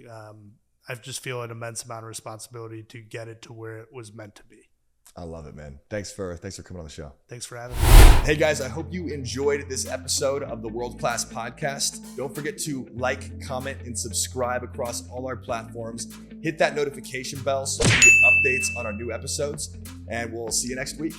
I just feel an immense amount of responsibility to get it to where it was meant to be. I love it, man. Thanks for coming on the show. Thanks for having me. Hey guys, I hope you enjoyed this episode of the World Class Podcast. Don't forget to like, comment, and subscribe across all our platforms. Hit that notification bell so you get updates on our new episodes, and we'll see you next week.